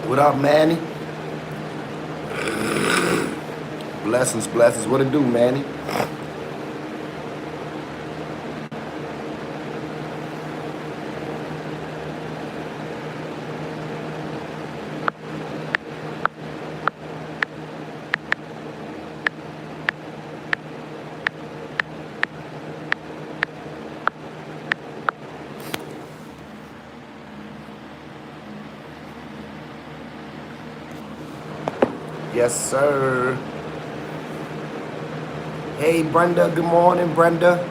What up, Manny? Blessings, blessings. What it do, Manny? Yes, sir. Hey, Brenda. Good morning, Brenda.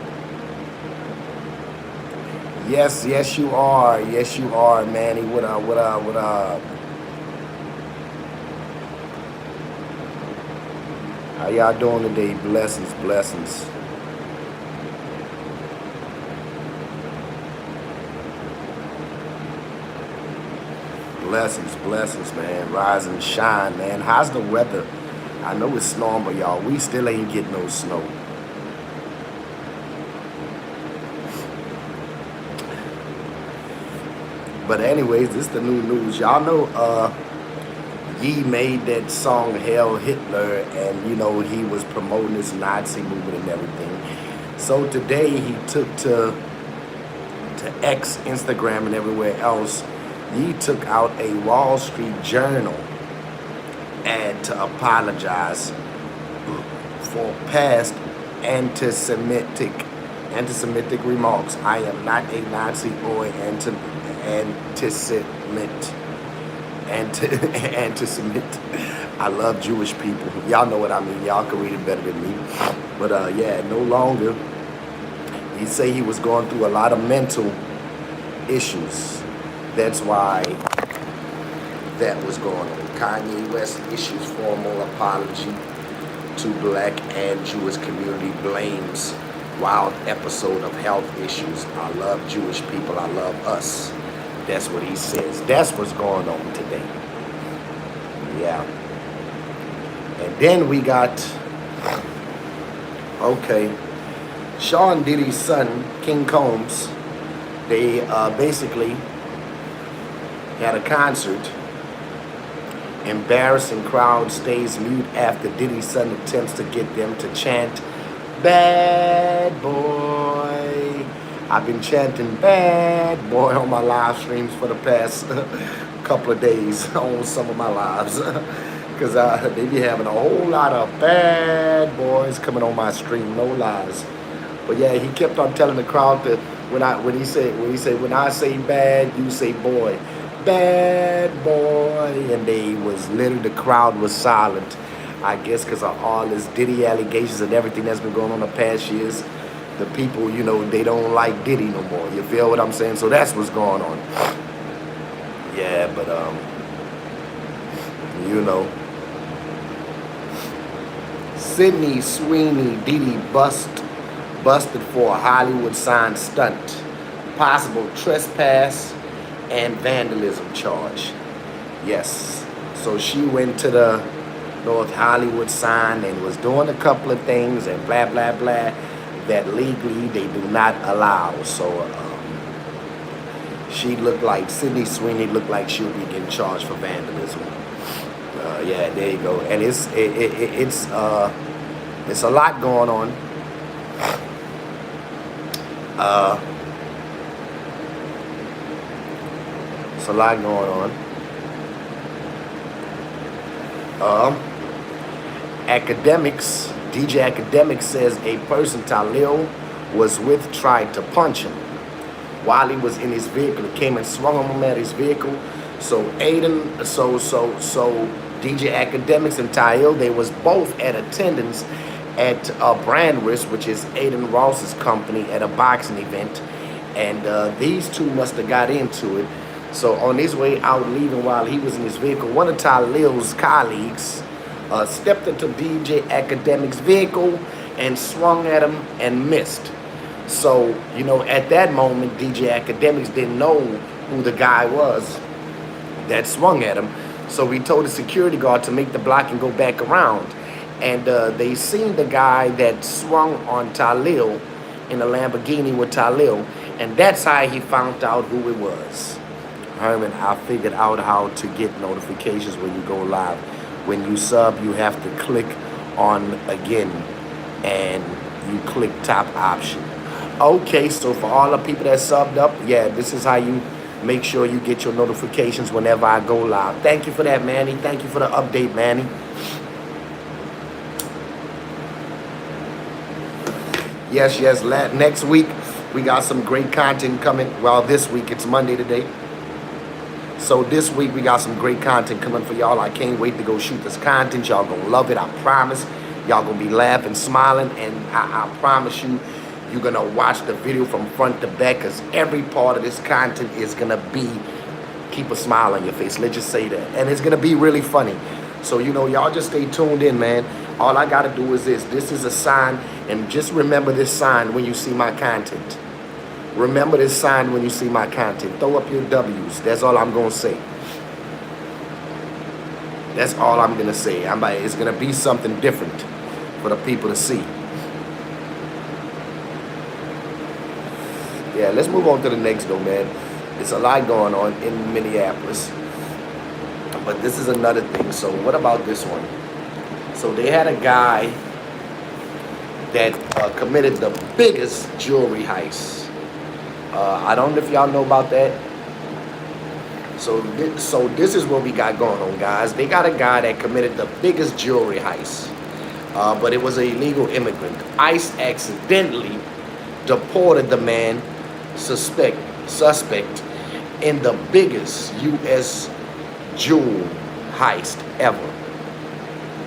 Yes, yes, you are. Yes, you are, Manny. What up, what up, what up? How y'all doing today? Blessings, blessings. Blessings, blessings, man. Rise and shine, man. How's the weather? I know it's snowing, but y'all, we still ain't getting no snow. But anyways, this is the new news. Y'all know Ye made that song Hail Hitler, and you know he was promoting this Nazi movement and everything. So today he took to X, Instagram, and everywhere else. Ye took out a Wall Street Journal ad to apologize for past anti-Semitic remarks. I am not a Nazi or anti-Semite. I love Jewish people. Y'all know what I mean. Y'all can read it better than me. But yeah, no longer. He say he was going through a lot of mental issues. That's why that was going on. Kanye West issues formal apology to Black and Jewish community, blames wild episode of health issues. I love Jewish people. I love us. That's what he says. That's what's going on today. Yeah. And then we got, okay, Sean Diddy's son, King Combs, they basically had a concert. Embarrassing crowd stays mute after Diddy's son attempts to get them to chant, "Bad Boy." I've been chanting "Bad Boy" on my live streams for the past couple of days on some of my lives. Because they be having a whole lot of bad boys coming on my stream, no lies. But yeah, he kept on telling the crowd that when he said when I say bad, you say boy. Bad boy. And they was literally, the crowd was silent. I guess because of all this Diddy allegations and everything that's been going on the past years. The people, you know, they don't like Diddy no more. You feel what I'm saying? So that's what's going on. Yeah, but you know, Sydney Sweeney Diddy busted for a Hollywood sign stunt, possible trespass and vandalism charge. Yes. So she went to the North Hollywood sign and was doing a couple of things and blah, blah, blah that legally they do not allow. So she looked like, Sydney Sweeney looked like she'll be getting charged for vandalism. Yeah, there you go. And it's a lot going on. It's a lot going on. DJ Academics says a person Talil was with tried to punch him while he was in his vehicle. He came and swung on him at his vehicle. So DJ Academics and Talil, they was both at attendance at Brand Risk, which is Aiden Ross's company, at a boxing event. And these two must have got into it. So on his way out leaving while he was in his vehicle, one of Talil's colleagues stepped into DJ Academic's vehicle and swung at him and missed. So, you know, at that moment, DJ Academics didn't know who the guy was that swung at him. So he told the security guard to make the block and go back around. And they seen the guy that swung on Talil in a Lamborghini with Talil. And that's how he found out who it was. Herman, I figured out how to get notifications when you go live. When you sub, you have to click on again and you click top option. Okay, so for all the people that subbed up, yeah, this is how you make sure you get your notifications whenever I go live. Thank you for that, Manny. Thank you for the update, Manny. Yes, yes, next week we got some great content coming. Well, this week, it's Monday today. So this week we got some great content coming for y'all. I can't wait to go shoot this content. Y'all gonna love it, I promise. Y'all gonna be laughing, smiling, and I promise you, you're gonna watch the video from front to back, because every part of this content is gonna be keep a smile on your face. Let's just say that. And it's gonna be really funny. So, you know, y'all just stay tuned in, man. All I gotta do is this. This is a sign, and just remember this sign when you see my content. Remember this sign when you see my content. Throw up your W's. That's all I'm going to say. That's all I'm going to say. It's going to be something different for the people to see. Yeah, let's move on to the next though, man. It's a lot going on in Minneapolis. But this is another thing. So what about this one? So they had a guy that committed the biggest jewelry heist. I don't know if y'all know about that. So this is what we got going on, guys. They got a guy that committed the biggest jewelry heist, but it was an illegal immigrant. ICE accidentally deported the man, suspect in the biggest U.S. jewel heist ever.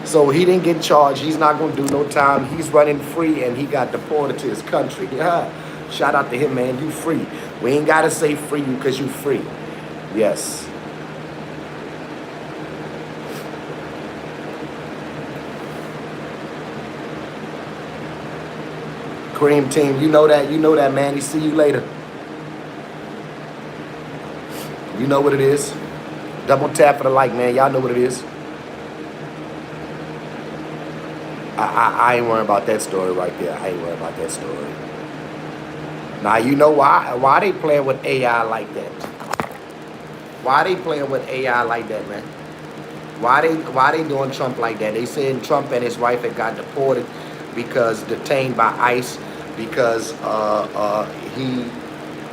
So he didn't get charged. He's not going to do no time. He's running free, and he got deported to his country. Yeah. Shout out to him, man. You free. We ain't got to say free because you free. Yes. Cream team, you know that, man. See you later. You know what it is. Double tap for the like, man. Y'all know what it is. I ain't worried about that story right there. I ain't worried about that story. Now, you know why they playing with AI like that? Why they playing with AI like that, man? Why they doing Trump like that? They saying Trump and his wife had got deported because detained by ICE because he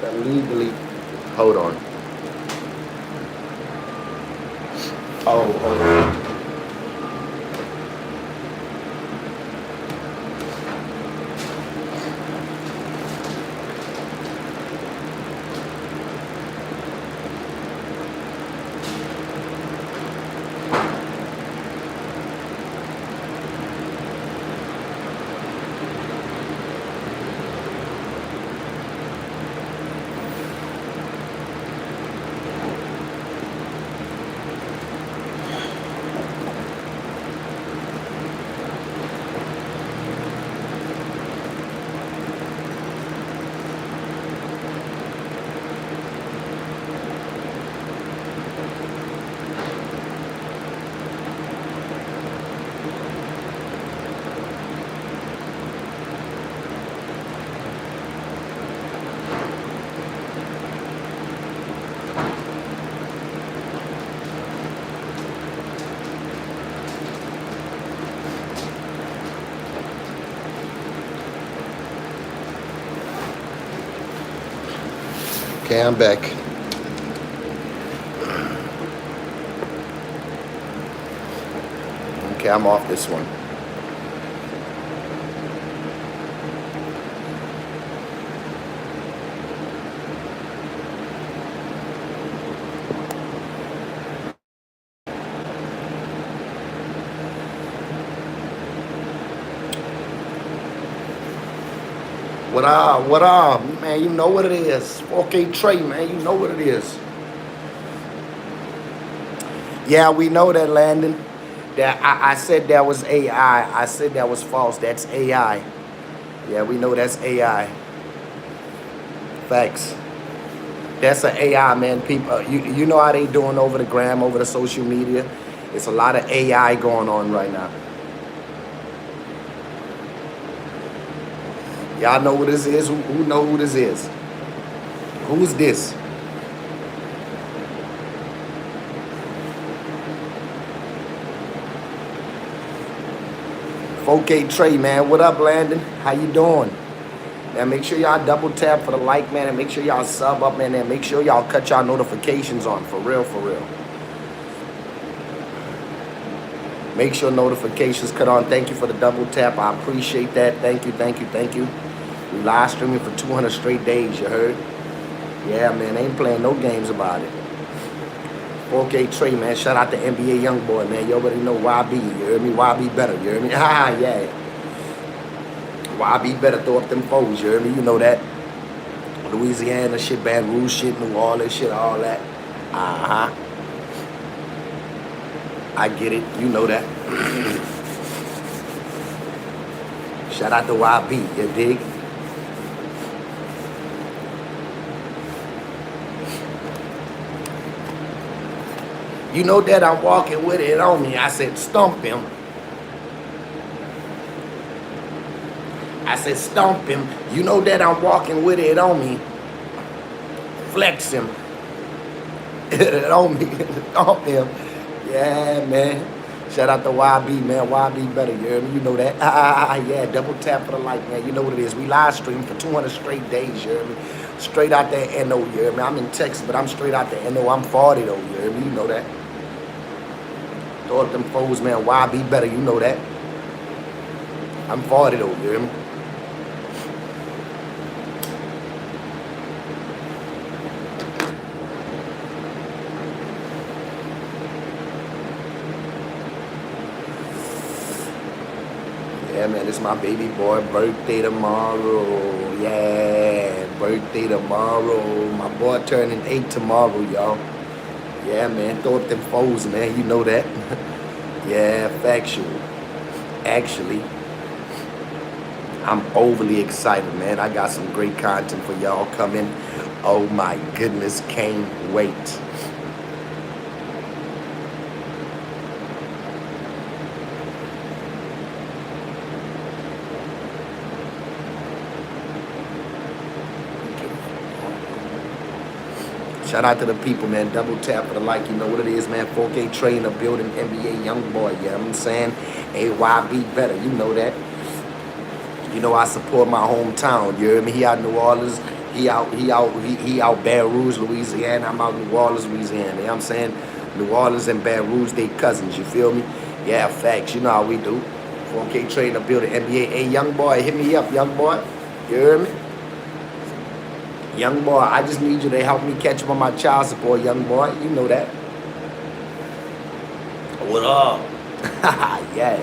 illegally. Hold on. Oh. Okay, I'm back. Okay, I'm off this one. What up, man? You know what it is. 4K Trey, man. You know what it is. Yeah, we know that, Landon. That I said that was AI. I said that was false. That's AI. Yeah, we know that's AI. Facts. That's an AI, man. People, you know how they doing over the gram, over the social media. It's a lot of AI going on right now. Y'all know who this is? Who know who this is? Who's this? 4K Trey, man. What up, Landon? How you doing? Man, make sure y'all double tap for the like, man, and make sure y'all sub up, man, and make sure y'all cut y'all notifications on. For real, for real. Make sure notifications cut on. Thank you for the double tap. I appreciate that. Thank you, thank you, thank you. We live streaming for 200 straight days, you heard? Yeah, man, ain't playing no games about it. 4K Trey, man. Shout out to NBA Youngboy, man. You already know YB. You heard me? YB better. You heard me? Ah, yeah. YB better throw up them foes. You heard me? You know that. Louisiana shit, Baton Rouge shit, New Orleans shit, all that. Uh-huh. I get it. You know that. Shout out to YB. You dig? You know that I'm walking with it on me. I said, stomp him. I said, stomp him. You know that I'm walking with it on me. Flex him. On me. Stomp him. Yeah, man. Shout out to YB, man. YB better, you hear me? You know that. Yeah, double tap for the like, man. You know what it is. We live stream for 200 straight days, you hear me? Straight out there NO, you hear me? I'm in Texas, but I'm straight out there NO. I'm 40, though, you hear me? You know that. Throw up them foes, man. YB better, you know that. I'm 40, though, you hear me? Yeah, man, it's my baby boy birthday tomorrow. Yeah, birthday tomorrow. My boy turning 8 tomorrow, y'all. Yeah, man, throw up them foes, man. You know that. Yeah, factual. Actually, I'm overly excited, man. I got some great content for y'all coming. Oh, my goodness, can't wait. Shout out to the people, man. Double tap for the like. You know what it is, man. 4K Trey in the building. NBA young boy. You know what I'm saying? AYB better. You know that. You know I support my hometown. You hear me? He out New Orleans. He out Baton Rouge, Louisiana. I'm out New Orleans, Louisiana. You know what I'm saying? New Orleans and Baton Rouge, they cousins. You feel me? Yeah, facts. You know how we do. 4K Trey in the building. NBA. Hey, young boy, hit me up, young boy. You hear me? Young boy, I just need you to help me catch up on my child support, young boy. You know that. What up? Yeah.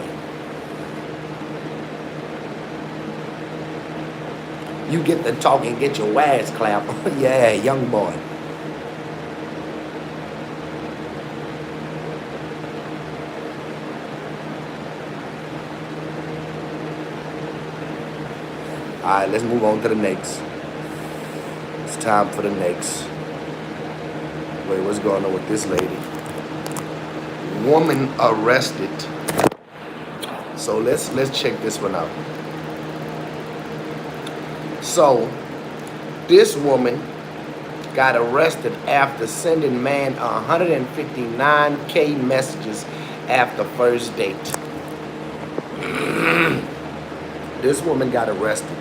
You get to talk and get your ass clapped. Yeah, young boy. All right, let's move on to the next. It's time for the next. Wait, what's going on with this lady? Woman arrested. So let's check this one out. So this woman got arrested after sending man 159K messages after first date. This woman got arrested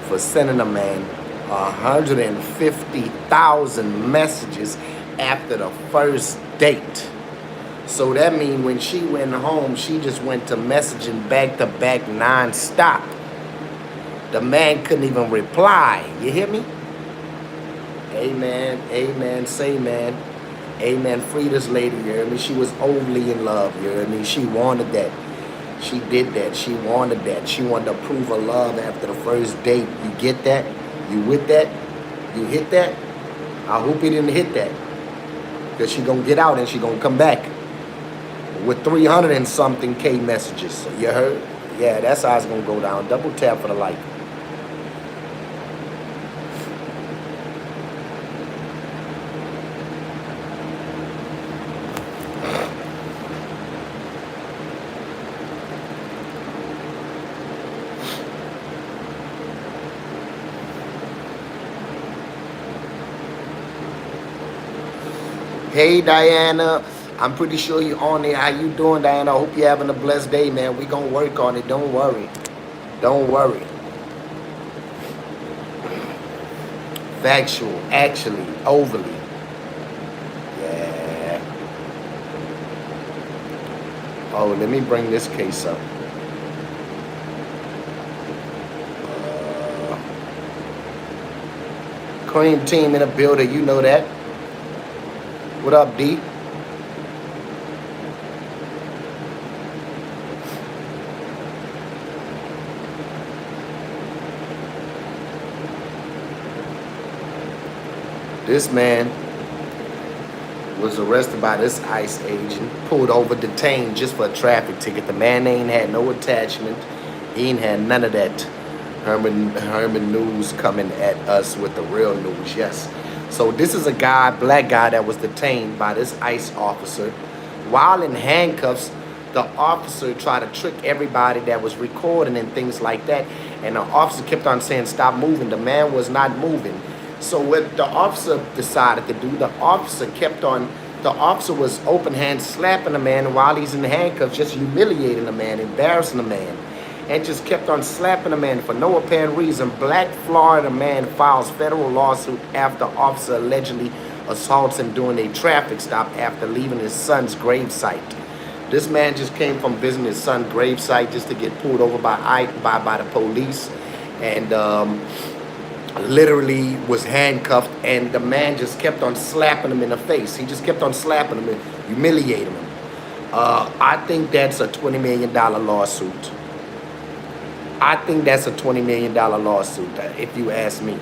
for sending a man 150,000 messages after the first date. So that means when she went home, she just went to messaging back to back non-stop. The man couldn't even reply. You hear me? Amen. Amen. Say, man. Amen. Free this lady. You hear me? She was overly in love. You hear me? She wanted that. She did that. She wanted that. She wanted to prove her love after the first date. You get that? You with that? You hit that? I hope he didn't hit that. Because she going to get out and she going to come back with 300 and something K messages. You heard? Yeah, that's how it's going to go down. Double tap for the like. Hey, Diana. I'm pretty sure you're on there. How you doing, Diana? I hope you're having a blessed day, man. We gonna work on it. Don't worry. Don't worry. Factual, actually, overly. Yeah. Oh, let me bring this case up. Cream team in the building, you know that. What up, D? This man was arrested by this ICE agent, pulled over, detained just for a traffic ticket. The man ain't had no attachment. He ain't had none of that Herman news coming at us with the real news, yes. So this is a guy, black guy, that was detained by this ICE officer. While in handcuffs, the officer tried to trick everybody that was recording and things like that. And the officer kept on saying, stop moving. The man was not moving. So what the officer decided to do, the officer was open hand slapping the man while he's in handcuffs, just humiliating the man, embarrassing the man, and just kept on slapping the man for no apparent reason. Black Florida man files federal lawsuit after officer allegedly assaults him during a traffic stop after leaving his son's gravesite. This man just came from visiting his son's gravesite just to get pulled over by the police, and literally was handcuffed, and the man just kept on slapping him in the face. He just kept on slapping him and humiliating him. I think that's a $20 million lawsuit. I think that's a $20 million lawsuit, if you ask me.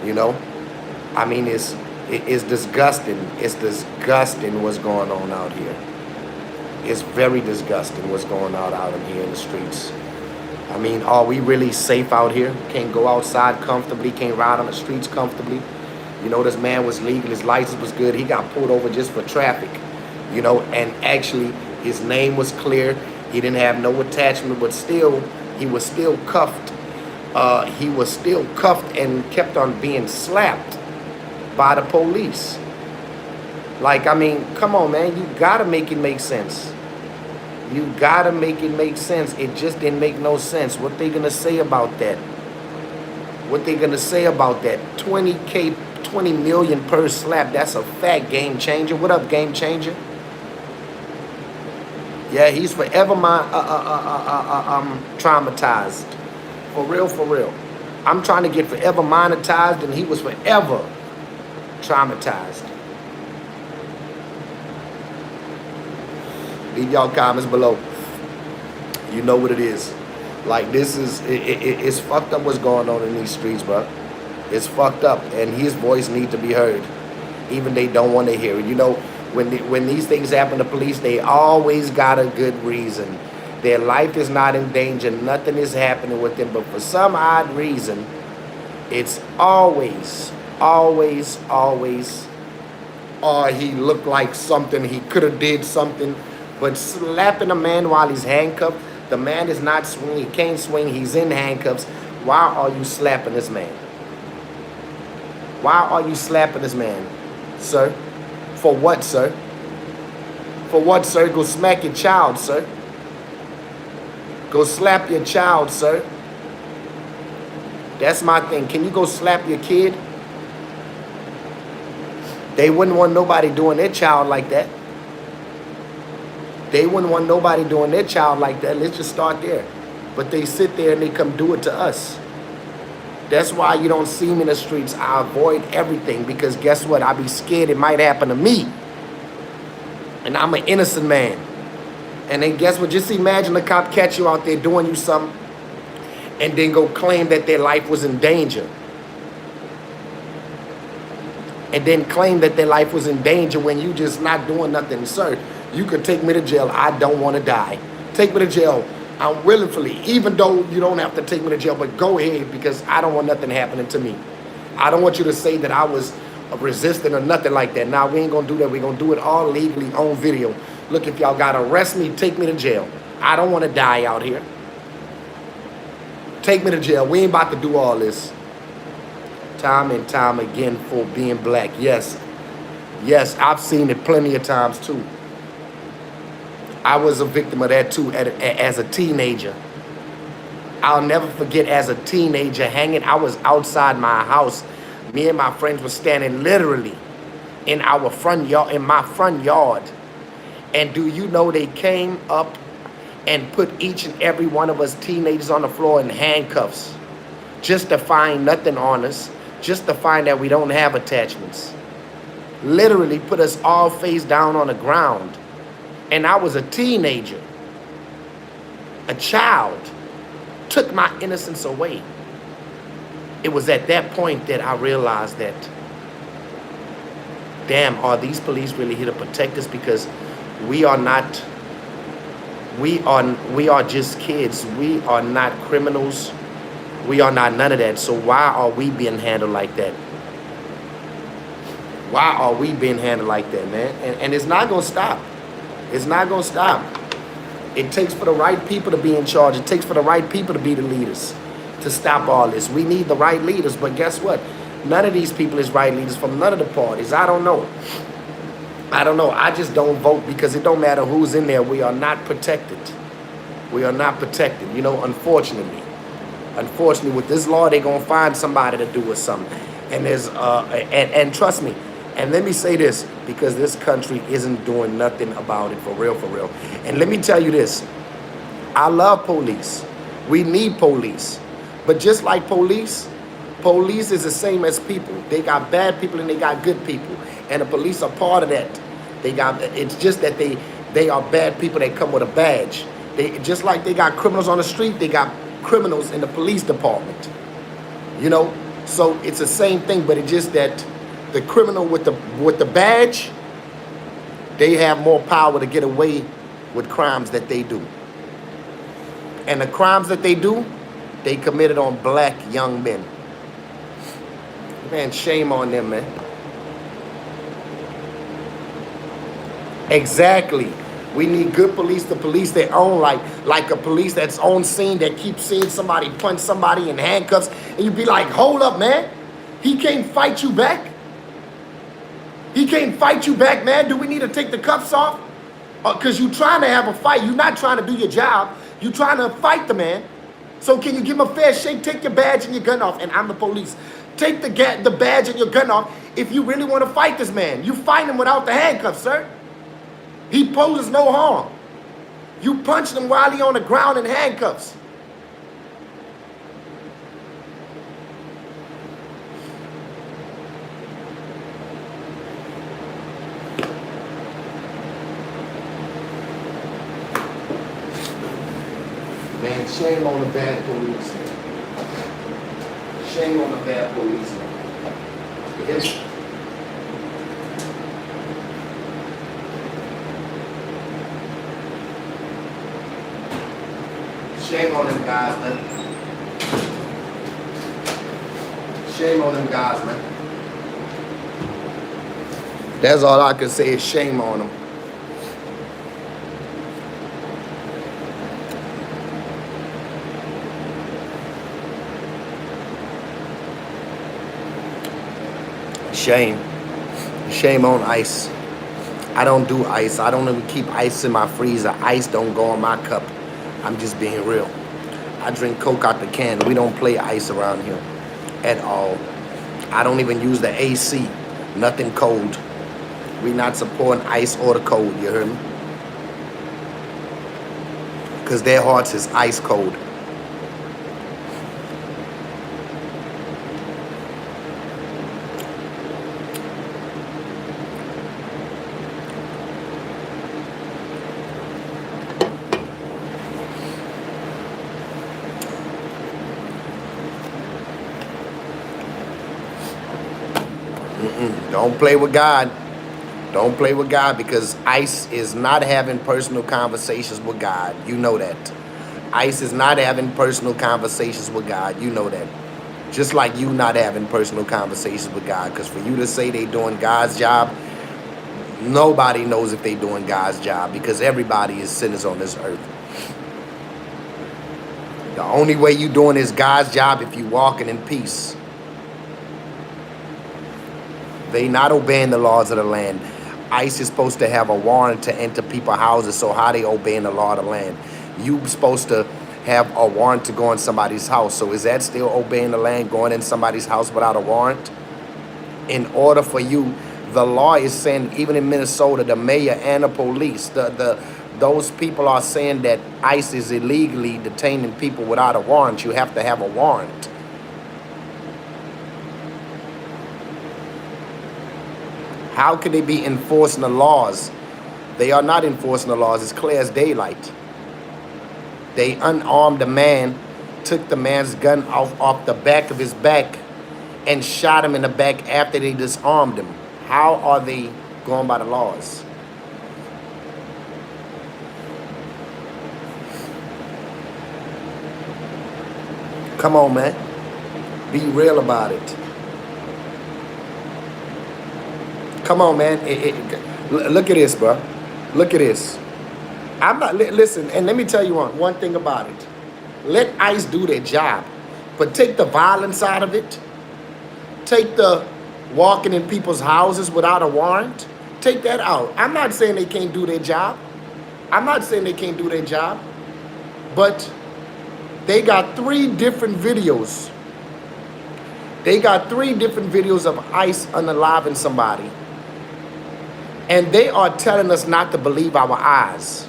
You know? I mean, it's disgusting. It's disgusting what's going on out here. It's very disgusting what's going on out here in the streets. I mean, are we really safe out here? Can't go outside comfortably, can't ride on the streets comfortably. You know, this man was legal, his license was good. He got pulled over just for traffic, you know, and actually his name was clear. He didn't have no attachment, but still, he was still cuffed. He was still cuffed and kept on being slapped by the police. Like, I mean, come on, man, you gotta make it make sense. You gotta make it make sense. It just didn't make no sense. What they gonna say about that? What they gonna say about that? 20K, 20 million per slap. That's a fat game changer. What up, game changer? Yeah, he's forever traumatized. For real, for real. I'm trying to get forever monetized, and he was forever traumatized. Leave y'all comments below. You know what it is. Like, this is, it's fucked up what's going on in these streets, bro. It's fucked up, and his voice needs to be heard. Even they don't want to hear it. You know, when these things happen to police, they always got a good reason. Their life is not in danger. Nothing is happening with them. But for some odd reason, it's always, or he looked like something, he could have did something. But slapping a man while he's handcuffed, the man is not swinging, he can't swing, he's in handcuffs. Why are you slapping this man? Why are you slapping this man, sir? For what, sir? For what, sir? Go smack your child, sir. Go slap your child, sir. That's my thing. Can you go slap your kid? They wouldn't want nobody doing their child like that. They wouldn't want nobody doing their child like that. Let's just start there. But they sit there and they come do it to us. That's why you don't see me in the streets. I avoid everything, because guess what? I be scared it might happen to me. And I'm an innocent man. And then guess what? Just imagine the cop catch you out there doing you something and then go claim that their life was in danger. And then claim that their life was in danger when you just not doing nothing. Sir, you could take me to jail. I don't want to die. Take me to jail. I'm willingly, even though you don't have to take me to jail, but go ahead, because I don't want nothing happening to me. I don't want you to say that I was resisting or nothing like that. Now, we ain't going to do that. We're going to do it all legally on video. Look, if y'all got to arrest me, take me to jail. I don't want to die out here. Take me to jail. We ain't about to do all this. Time and time again for being black. Yes. Yes, I've seen it plenty of times too. I was a victim of that too as a teenager. I'll never forget as a teenager hanging. I was outside my house. Me and my friends were standing literally in our front yard, in my front yard. And do you know they came up and put each and every one of us teenagers on the floor in handcuffs just to find nothing on us, just to find that we don't have attachments. Literally put us all face down on the ground. And I was a teenager, a child, took my innocence away. It was at that point that I realized that, damn, are these police really here to protect us? Because we are not, we are just kids. We are not criminals. We are not none of that. So why are we being handled like that? Why are we being handled like that, man? And it's not going to stop. It's not going to stop. It takes for the right people to be in charge. It takes for the right people to be the leaders to stop all this. We need the right leaders. But guess what? None of these people is right leaders from none of the parties. I don't know. I don't know. I just don't vote because it don't matter who's in there. We are not protected. We are not protected. You know, unfortunately. Unfortunately, with this law, they're going to find somebody to do us something. And there's, and trust me, and let me say this, because this country isn't doing nothing about it, for real, for real. And let me tell you this, I love police. We need police. But just like police, police is the same as people. They got bad people and they got good people. And the police are part of that. It's just that they are bad people that come with a badge. Just like they got criminals on the street, they got criminals in the police department. You know, so it's the same thing, but it's just that the criminal with the badge, they have more power to get away with crimes that they do. And the crimes that they do, they committed on black young men. Man, shame on them, man. Exactly. We need good police to police their own, like a police that's on scene that keeps seeing somebody punch somebody in handcuffs, and you be like, hold up, man. He can't fight you back. He can't fight you back, man. Do we need to take the cuffs off? Because you're trying to have a fight. You're not trying to do your job. You're trying to fight the man. So can you give him a fair shake? Take your badge and your gun off. And I'm the police. Take the badge and your gun off if you really want to fight this man. You fight him without the handcuffs, sir. He poses no harm. You punched him while he on the ground in handcuffs. Man, shame on the bad police. Shame on the bad police. Shame on them guys, man. Shame on them guys, man. That's all I can say is shame on them. Shame. Shame on ice. I don't do ice. I don't even keep ice in my freezer. Ice don't go in my cup. I'm just being real. I drink Coke out the can. We don't play ice around here at all. I don't even use the AC. Nothing cold. We not supporting ice or the cold, you heard me? Because their hearts is ice cold. Don't play with God. Don't play with God, because ICE is not having personal conversations with God. You know that. ICE is not having personal conversations with God. You know that. Just like you not having personal conversations with God. Because for you to say they doing God's job, nobody knows if they doing God's job, because everybody is sinners on this earth. The only way you doing is God's job if you walking in peace. They not obeying the laws of the land. ICE is supposed to have a warrant to enter people's houses, so how they obeying the law of the land? You supposed to have a warrant to go in somebody's house, so is that still obeying the land, going in somebody's house without a warrant? In order for you, the law is saying, even in Minnesota, the mayor and the police, those people are saying that ICE is illegally detaining people without a warrant. You have to have a warrant. How can they be enforcing the laws? They are not enforcing the laws. It's clear as daylight. They unarmed the man, took the man's gun off the back of his back, and shot him in the back after they disarmed him. How are they going by the laws? Come on, man. Be real about it. Come on, man. Look at this, bro. Look at this. I'm not, listen, and let me tell you one thing about it. Let ICE do their job, but take the violence out of it. Take the walking in people's houses without a warrant. Take that out. I'm not saying they can't do their job. I'm not saying they can't do their job, but they got 3 different videos. They got 3 different videos of ICE unaliving somebody. And they are telling us not to believe our eyes.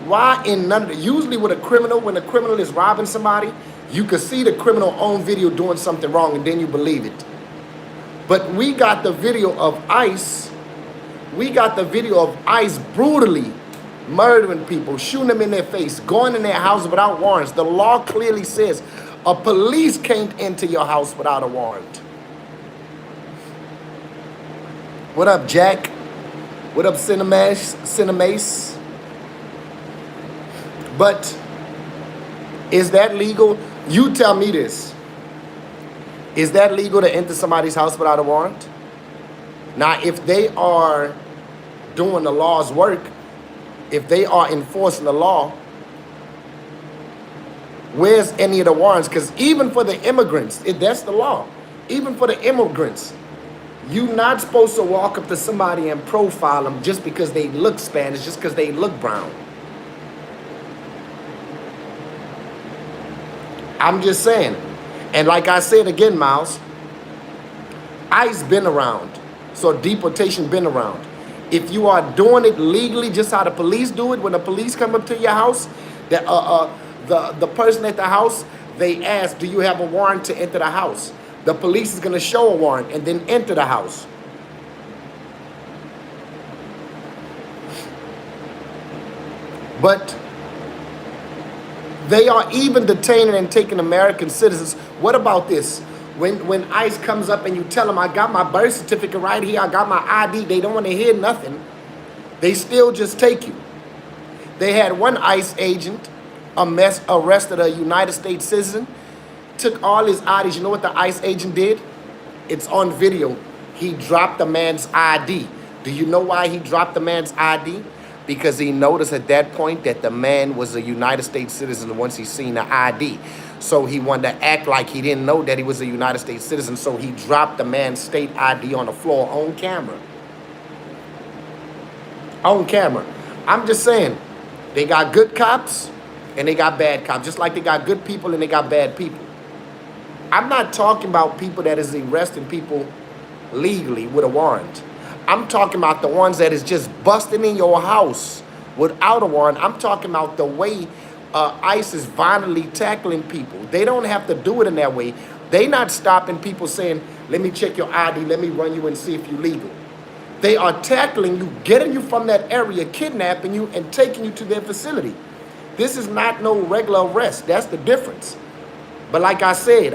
Why in none of the, usually with a criminal, when a criminal is robbing somebody, you can see the criminal on video doing something wrong and then you believe it. But we got the video of ICE. We got the video of ICE brutally murdering people, shooting them in their face, going in their house without warrants. The law clearly says a police can't enter your house without a warrant. What up, Jack? What up, Cinemace? But is that legal? You tell me this. Is that legal to enter somebody's house without a warrant? Now, if they are doing the law's work, if they are enforcing the law, where's any of the warrants? Because even for the immigrants, that's the law. Even for the immigrants, you're not supposed to walk up to somebody and profile them just because they look Spanish, just because they look brown. I'm just saying. And like I said again, Miles, ICE been around. So deportation been around. If you are doing it legally, just how the police do it, when the police come up to your house, the person at the house, they ask, do you have a warrant to enter the house? The police is going to show a warrant and then enter the house. But they are even detaining and taking American citizens. What about this? When ICE comes up and you tell them, I got my birth certificate right here, I got my ID, they don't want to hear nothing. They still just take you. They had one ICE agent arrested a United States citizen, took all his IDs. You know what the ICE agent did? It's on video. He dropped the man's ID. Do you know why he dropped the man's ID? Because he noticed at that point that the man was a United States citizen once he seen the ID. So he wanted to act like he didn't know that he was a United States citizen. So he dropped the man's state ID on the floor on camera. On camera. I'm just saying, they got good cops and they got bad cops. Just like they got good people and they got bad people. I'm not talking about people that is arresting people legally with a warrant. I'm talking about the ones that is just busting in your house without a warrant. I'm talking about the way ICE is violently tackling people. They don't have to do it in that way. They not stopping people saying, let me check your ID, let me run you and see if you're legal. They are tackling you, getting you from that area, kidnapping you, and taking you to their facility. This is not no regular arrest. That's the difference. But like I said,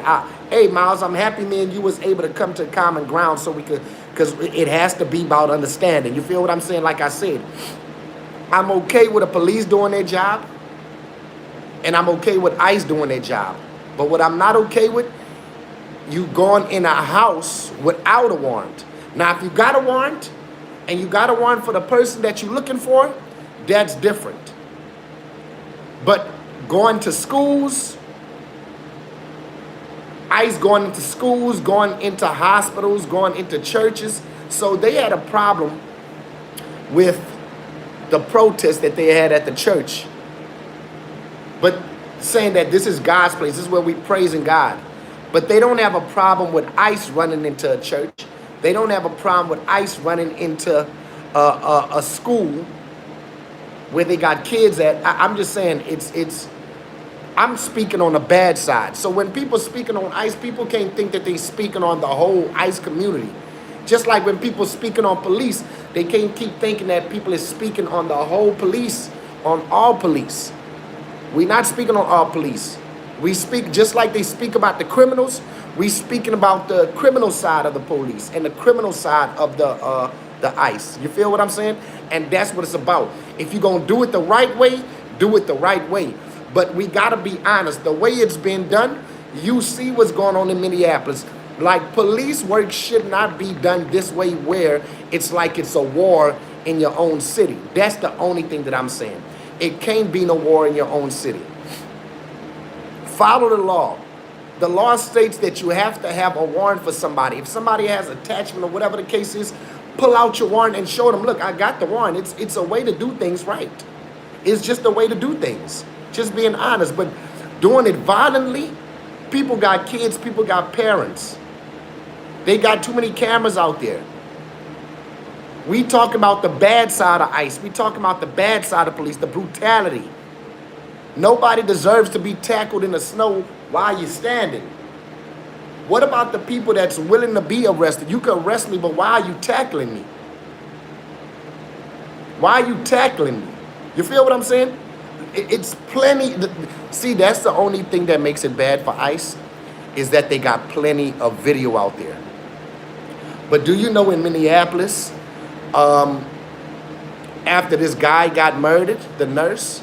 hey, Miles, I'm happy me and you was able to come to common ground so we could, because it has to be about understanding. You feel what I'm saying? Like I said, I'm okay with the police doing their job, and I'm okay with ICE doing their job. But what I'm not okay with, you going in a house without a warrant. Now, if you got a warrant, and you got a warrant for the person that you're looking for, that's different. But going to schools, ICE going into schools, going into hospitals, going into churches. So they had a problem with the protest that they had at the church, but saying that this is God's place, this is where we praising God. But they don't have a problem with ICE running into a church. They don't have a problem with ICE running into a school where they got kids at. I'm just saying I'm speaking on the bad side. So when people speaking on ICE, people can't think that they speaking on the whole ICE community. Just like when people speaking on police, they can't keep thinking that people is speaking on the whole police, on all police. We're not speaking on all police. We speak just like they speak about the criminals. We speaking about the criminal side of the police and the criminal side of the ICE. You feel what I'm saying? And that's what it's about. If you're gonna do it the right way, do it the right way. But we gotta be honest. The way it's been done, you see what's going on in Minneapolis. Like, police work should not be done this way where it's like it's a war in your own city. That's the only thing that I'm saying. It can't be no war in your own city. Follow the law. The law states that you have to have a warrant for somebody. If somebody has attachment or whatever the case is, pull out your warrant and show them, look, I got the warrant. It's a way to do things right. It's just a way to do things. Just being honest. But doing it violently, people got kids, people got parents. They got too many cameras out there. We talking about the bad side of ICE. We talking about the bad side of police, the brutality. Nobody deserves to be tackled in the snow while you're standing. What about the people that's willing to be arrested? You can arrest me, but why are you tackling me? Why are you tackling me? You feel what I'm saying? It's plenty. See, that's the only thing that makes it bad for ICE, is that they got plenty of video out there. But do you know in Minneapolis, after this guy got murdered, the nurse,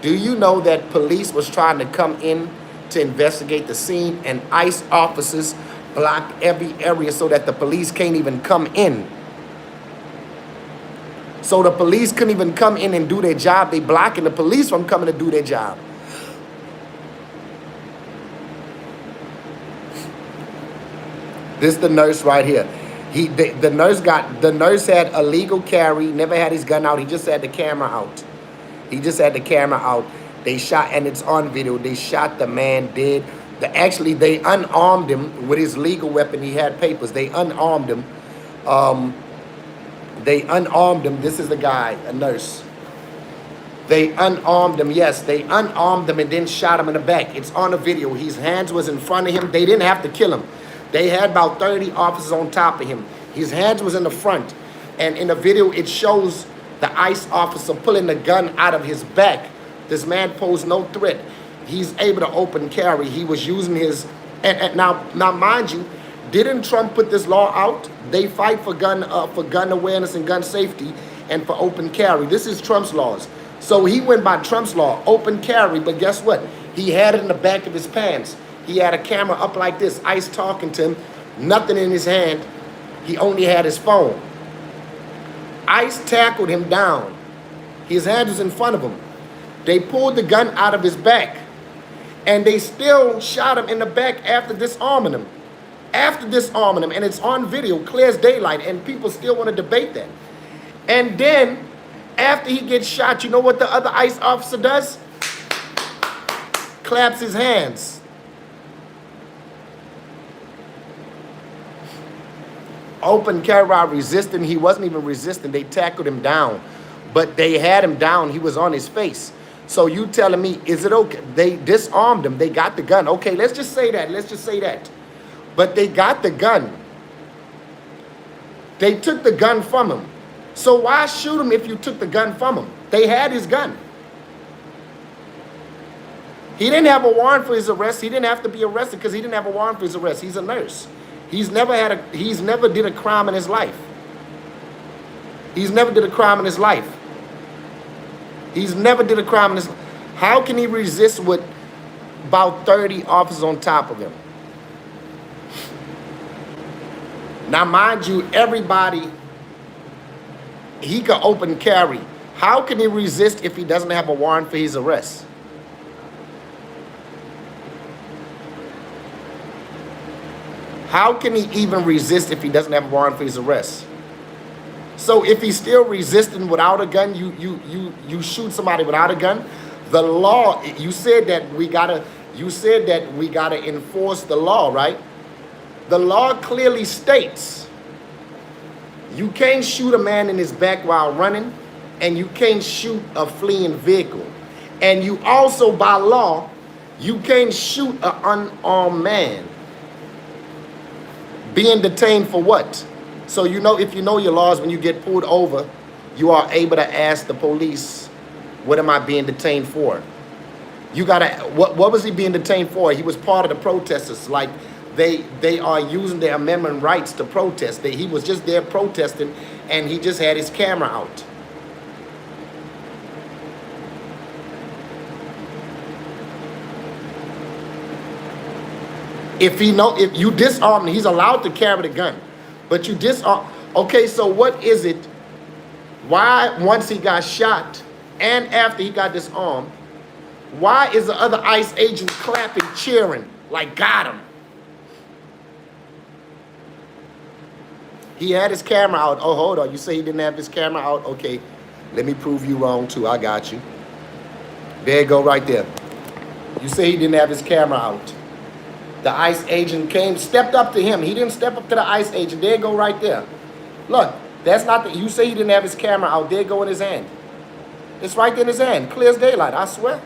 do you know that police was trying to come in to investigate the scene and ICE officers blocked every area so that the police can't even come in? So the police couldn't even come in and do their job. They blocking the police from coming to do their job. This is the nurse right here. The nurse had a legal carry, never had his gun out. He just had the camera out. He just had the camera out. They shot, and it's on video. They shot the man dead. Actually, they unarmed him with his legal weapon. He had papers. They unarmed him. They unarmed him. This is the guy, a nurse. They unarmed him. Yes, they unarmed him and then shot him in the back. It's on the video. His hands was in front of him. They didn't have to kill him. They had about 30 officers on top of him. His hands was in the front. And in the video, it shows the ICE officer pulling the gun out of his back. This man posed no threat. He's able to open carry. He was using his... And now, mind you, didn't Trump put this law out? They fight for gun awareness and gun safety and for open carry. This is Trump's laws. So he went by Trump's law, open carry, but guess what? He had it in the back of his pants. He had a camera up like this, ICE talking to him, nothing in his hand. He only had his phone. ICE tackled him down. His hand was in front of him. They pulled the gun out of his back, and they still shot him in the back after disarming him. After disarming him, and it's on video, clear as daylight, and people still want to debate that. And then, after he gets shot, you know what the other ICE officer does? Claps his hands. Open carry resisting. He wasn't even resisting. They tackled him down. But they had him down. He was on his face. So you telling me, is it okay? They disarmed him. They got the gun. Okay, let's just say that. Let's just say that. But they got the gun. They took the gun from him. So why shoot him if you took the gun from him? They had his gun. He didn't have a warrant for his arrest. He didn't have to be arrested because he didn't have a warrant for his arrest. He's a nurse. He's never did a crime in his life. He's never did a crime in his life. He's never did a crime in his life. How can he resist with about 30 officers on top of him? Now, mind you, everybody, he could open carry. How can he resist if he doesn't have a warrant for his arrest? How can he even resist if he doesn't have a warrant for his arrest? So if he's still resisting without a gun, you shoot somebody without a gun. The law, you said that we gotta enforce the law, right? The law clearly states you can't shoot a man in his back while running, and you can't shoot a fleeing vehicle. And you also, by law, you can't shoot an unarmed man. Being detained for what? So you know, if you know your laws, when you get pulled over, you are able to ask the police, what am I being detained for? You gotta, what was he being detained for? He was part of the protesters. Like, they are using their amendment rights to protest. He was just there protesting, and he just had his camera out. If you disarm him, he's allowed to carry the gun. But you disarm. Okay, so what is it? Why, once he got shot and after he got disarmed, why is the other ICE agent clapping, cheering, like, got him? He had his camera out. Oh, hold on. You say he didn't have his camera out? Okay, let me prove you wrong, too. I got you. There you go, right there. You say he didn't have his camera out. The ICE agent came, stepped up to him. He didn't step up to the ICE agent. There you go, right there. Look, that's not the, you say he didn't have his camera out. There you go in his hand. It's right there in his hand. Clear as daylight, I swear.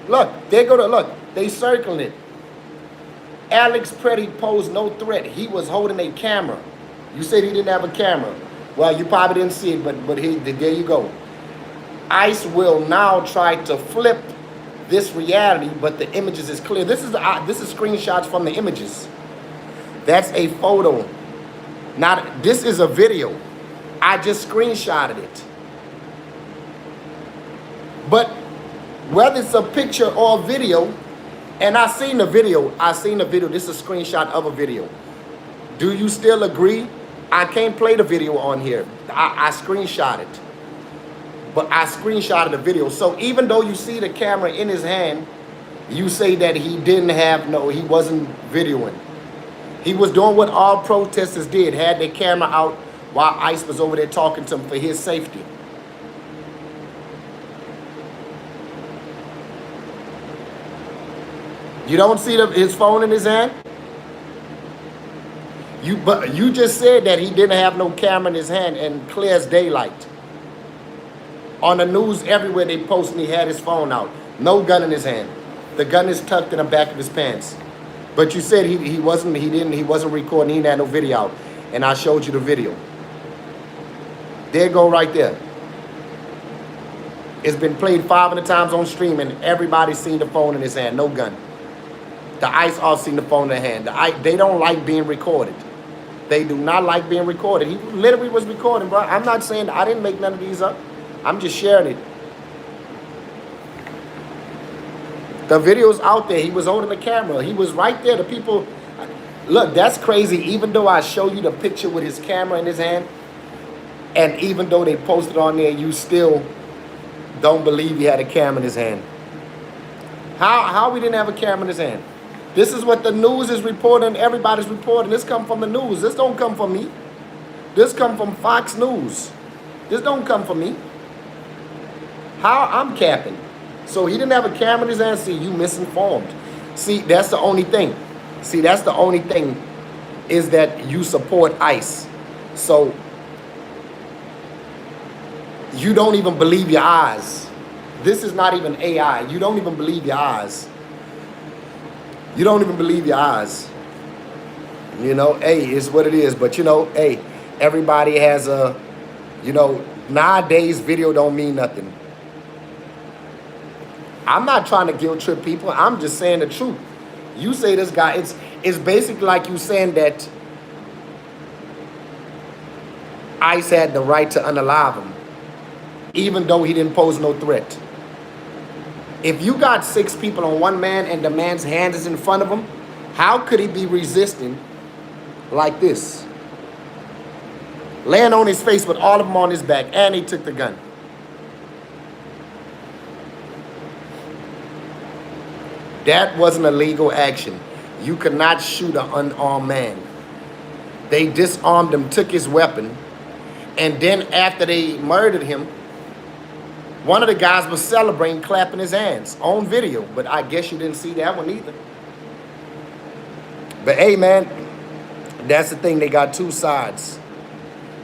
Look, there you go. Look, they circling it. Alex Pretty posed no threat. He was holding a camera. You said he didn't have a camera. Well, you probably didn't see it, but there you go. ICE will now try to flip this reality, but the images is clear. This is screenshots from the images. That's a photo. This is a video. I just screenshotted it. But whether it's a picture or a video, and I seen the video. This is a screenshot of a video. Do you still agree? I can't play the video on here. I screenshot it. But I screenshotted the video. So even though you see the camera in his hand, you say that he he wasn't videoing. He was doing what all protesters did, had their camera out while ICE was over there talking to him for his safety. You don't see his phone in his hand? But you just said that he didn't have no camera in his hand, and clear as daylight. On the news everywhere they posting he had his phone out. No gun in his hand. The gun is tucked in the back of his pants. But you said he wasn't recording, he didn't have no video out. And I showed you the video. There you go right there. It's been played 500 times on stream, and everybody's seen the phone in his hand, no gun. The ICE all seen the phone in their hand. They don't like being recorded. They do not like being recorded. He literally was recording, bro. I'm not saying I didn't make none of these up. I'm just sharing it. The video's out there. He was holding the camera. He was right there. The people, look, that's crazy. Even though I show you the picture with his camera in his hand, and even though they posted on there, you still don't believe he had a camera in his hand. How we didn't have a camera in his hand? This is what the news is reporting. Everybody's reporting. This come from the news. This don't come from me. This come from Fox News. This don't come from me. How I'm capping. So he didn't have a camera in his hand. See, you misinformed. See, that's the only thing. See, that's the only thing, is that you support ICE. So you don't even believe your eyes. This is not even AI. You don't even believe your eyes. You don't even believe your eyes. You know, hey, it's what it is. But, you know, hey, everybody has a, you know, nowadays video don't mean nothing. I'm not trying to guilt trip people. I'm just saying the truth. You say this guy, it's basically like you saying that ICE had the right to unalive him, even though he didn't pose no threat. If you got 6 people on one man and the man's hand is in front of him, how could he be resisting like this? Laying on his face with all of them on his back, and he took the gun. That wasn't a legal action. You could not shoot an unarmed man. They disarmed him, took his weapon, And then after they murdered him, one of the guys was celebrating, clapping his hands on video. But I guess you didn't see that one either. But hey, man, that's the thing. They got two sides.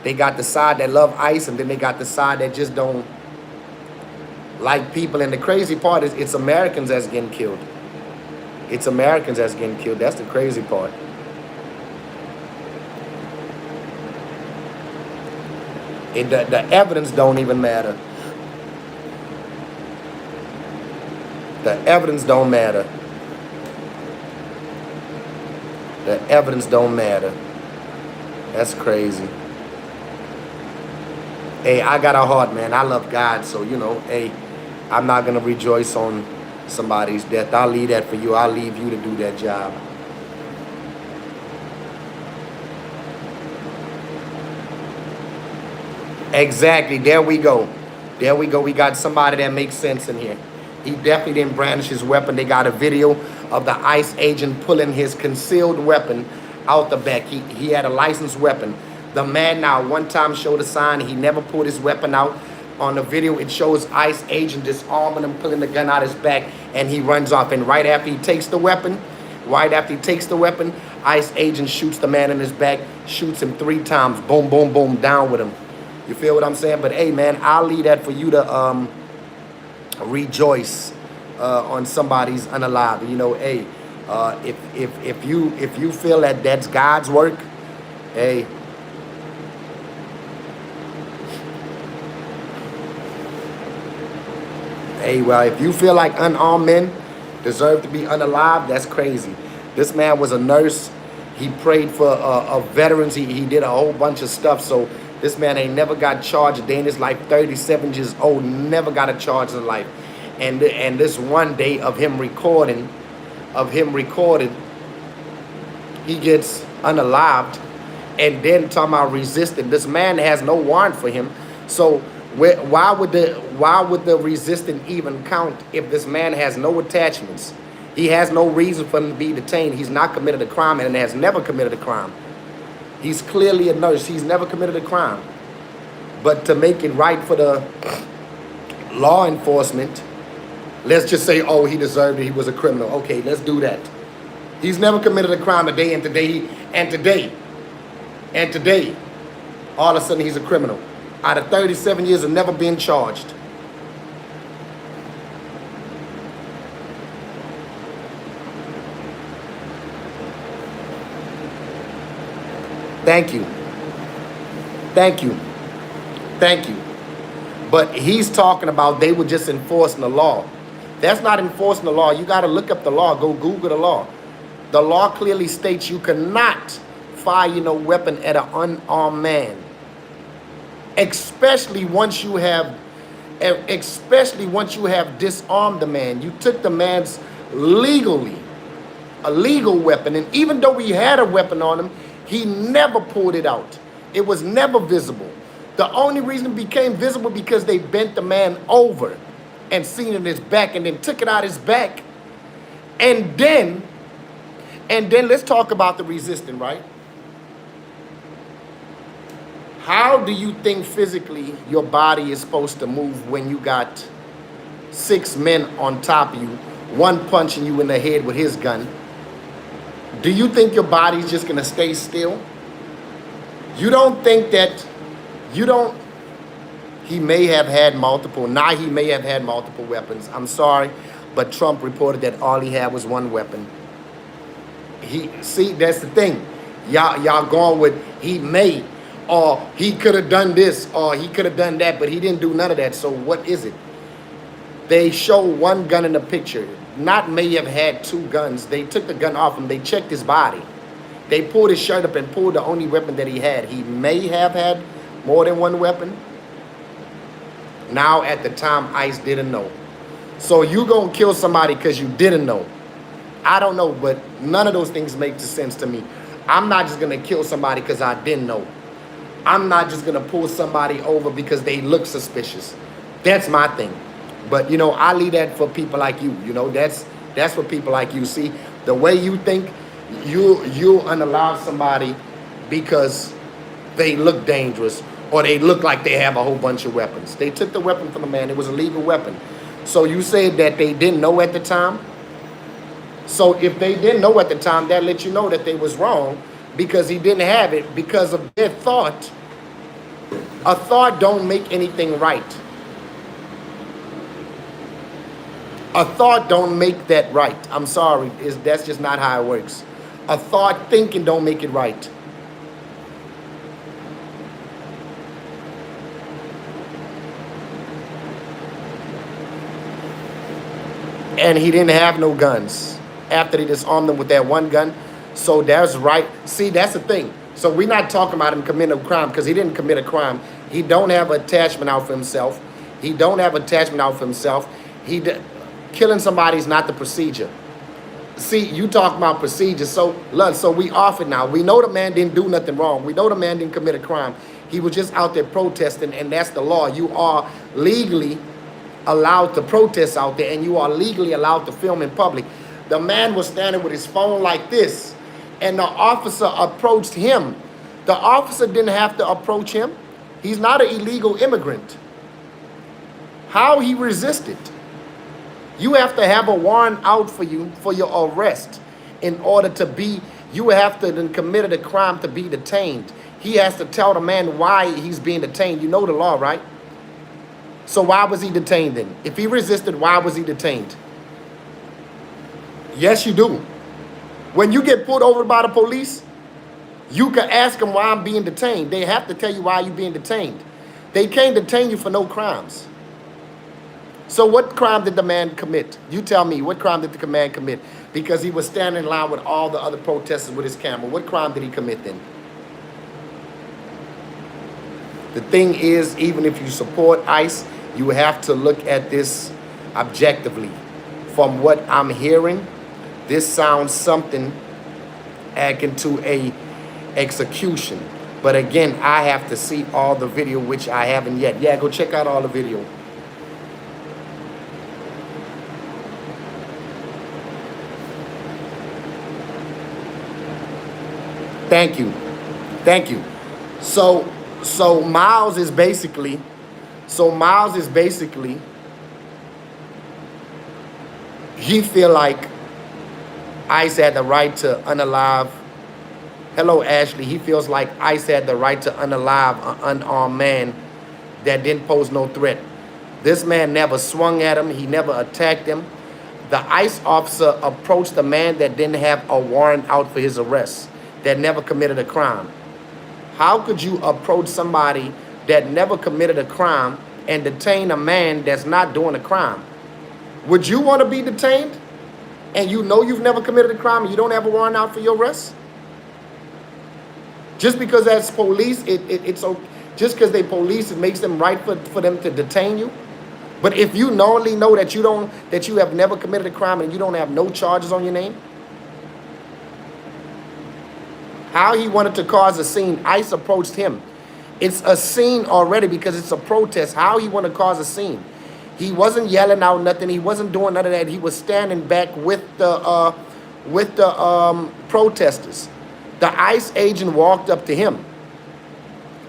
They got the side that love ICE, and then they got the side that just don't like people. And the crazy part is it's Americans that's getting killed. It's Americans that's getting killed. That's the crazy part. The evidence don't even matter. The evidence don't matter. The evidence don't matter. That's crazy. Hey, I got a heart, man. I love God, so, you know, hey, I'm not going to rejoice on somebody's death. I'll leave that for you. I'll leave you to do that job. Exactly. There we go. There we go. We got somebody that makes sense in here. He definitely didn't brandish his weapon. They got a video of the ICE agent pulling his concealed weapon out the back. He had a licensed weapon. The man now one time showed a sign. He never pulled his weapon out. On the video, it shows ICE agent disarming him, pulling the gun out his back, and he runs off. And right after he takes the weapon, ICE agent shoots the man in his back, shoots him 3 times. Boom, boom, boom, down with him. You feel what I'm saying? But hey, man, I'll leave that for you to rejoice on somebody's unalive. You know, hey, if you feel that that's God's work, hey. Hey, well, if you feel like unarmed men deserve to be unalive, that's crazy. This man was a nurse. He prayed for veterans. He did a whole bunch of stuff. So this man ain't never got charged a day in his life. 37 years old, never got a charge in life. And this one day of him recording, he gets unalived, and then talking about resisting. This man has no warrant for him. So why would the resisting even count if this man has no attachments? He has no reason for him to be detained. He's not committed a crime and has never committed a crime. He's clearly a nurse. He's never committed a crime. But to make it right for the law enforcement, let's just say, oh, he deserved it. He was a criminal. Okay, let's do that. He's never committed a crime today, and today, all of a sudden he's a criminal. Out of 37 years of never being charged. Thank you. Thank you. Thank you. But he's talking about they were just enforcing the law. That's not enforcing the law. You got to look up the law. Go Google the law. The law clearly states you cannot fire no weapon at an unarmed man. Especially once you have disarmed the man. You took the man's a legal weapon, and even though he had a weapon on him, he never pulled it out. It was never visible. The only reason it became visible because they bent the man over and seen it in his back, and then took it out his back. And then let's talk about the resisting, right? How do you think physically your body is supposed to move when you got 6 men on top of you, one punching you in the head with his gun? Do you think your body's just going to stay still? You don't think that, he may have had multiple weapons. I'm sorry, but Trump reported that all he had was 1 weapon. See, that's the thing. Y'all going with he may, or he could have done this, or he could have done that, but he didn't do none of that. So what is it? They show 1 gun in the picture. Not may have had 2 guns. They took the gun off him. They checked his body. They pulled his shirt up and pulled the only weapon that he had. He may have had more than 1 weapon. Now, at the time, ICE didn't know. So you gonna kill somebody because you didn't know. I don't know, but none of those things make sense to me. I'm not just gonna kill somebody because I didn't know. I'm not just gonna pull somebody over because they look suspicious. That's my thing. But you know, I leave that for people like you. You know, that's for people like you. See, the way you think, you'll unalive somebody because they look dangerous, or they look like they have a whole bunch of weapons. They took the weapon from the man. It was a legal weapon. So you said that they didn't know at the time. So if they didn't know at the time, that let you know that they was wrong because he didn't have it because of their thought. A thought don't make anything right. A thought don't make that right. I'm sorry. That's just not how it works. A thought thinking don't make it right. And he didn't have no guns after they disarmed him with that one gun. So that's right. See, that's the thing. So we're not talking about him committing a crime because he didn't commit a crime. He don't have attachment out for himself. He don't have attachment out for himself. Killing somebody is not the procedure. See, you talk about procedure. So we off it now. We know the man didn't do nothing wrong. We know the man didn't commit a crime. He was just out there protesting, and that's the law. You are legally allowed to protest out there, and you are legally allowed to film in public. The man was standing with his phone like this, and the officer approached him. The officer didn't have to approach him. He's not an illegal immigrant. How he resisted? You have to have a warrant out for you for your arrest in order to be, you have to then committed a crime to be detained. He has to tell the man why he's being detained. You know the law, right? So why was he detained then? If he resisted, why was he detained? Yes, you do. When you get pulled over by the police, you can ask them why I'm being detained. They have to tell you why you're being detained. They can't detain you for no crimes. So what crime did the man commit? You tell me, what crime did the man commit? Because he was standing in line with all the other protesters with his camera. What crime did he commit then? The thing is, even if you support ICE, you have to look at this objectively. From what I'm hearing, this sounds something akin to a execution. But again, I have to see all the video, which I haven't yet. Yeah, go check out all the video. Thank you. Thank you. So Miles is basically, he feel like ICE had the right to unalive. Hello, Ashley. He feels like ICE had the right to unalive an unarmed man that didn't pose no threat. This man never swung at him. He never attacked him. The ICE officer approached the man that didn't have a warrant out for his arrest, that never committed a crime. How could you approach somebody that never committed a crime and detain a man that's not doing a crime? Would you want to be detained and you know you've never committed a crime and you don't have a warrant out for your arrest? Just because that's police, it's okay. Just because they police, it makes them right for them to detain you. But if you knowingly know that you have never committed a crime and you don't have no charges on your name, how he wanted to cause a scene, ICE approached him. It's a scene already because it's a protest. How he wanted to cause a scene? He wasn't yelling out nothing. He wasn't doing none of that. He was standing back with the protesters. The ICE agent walked up to him.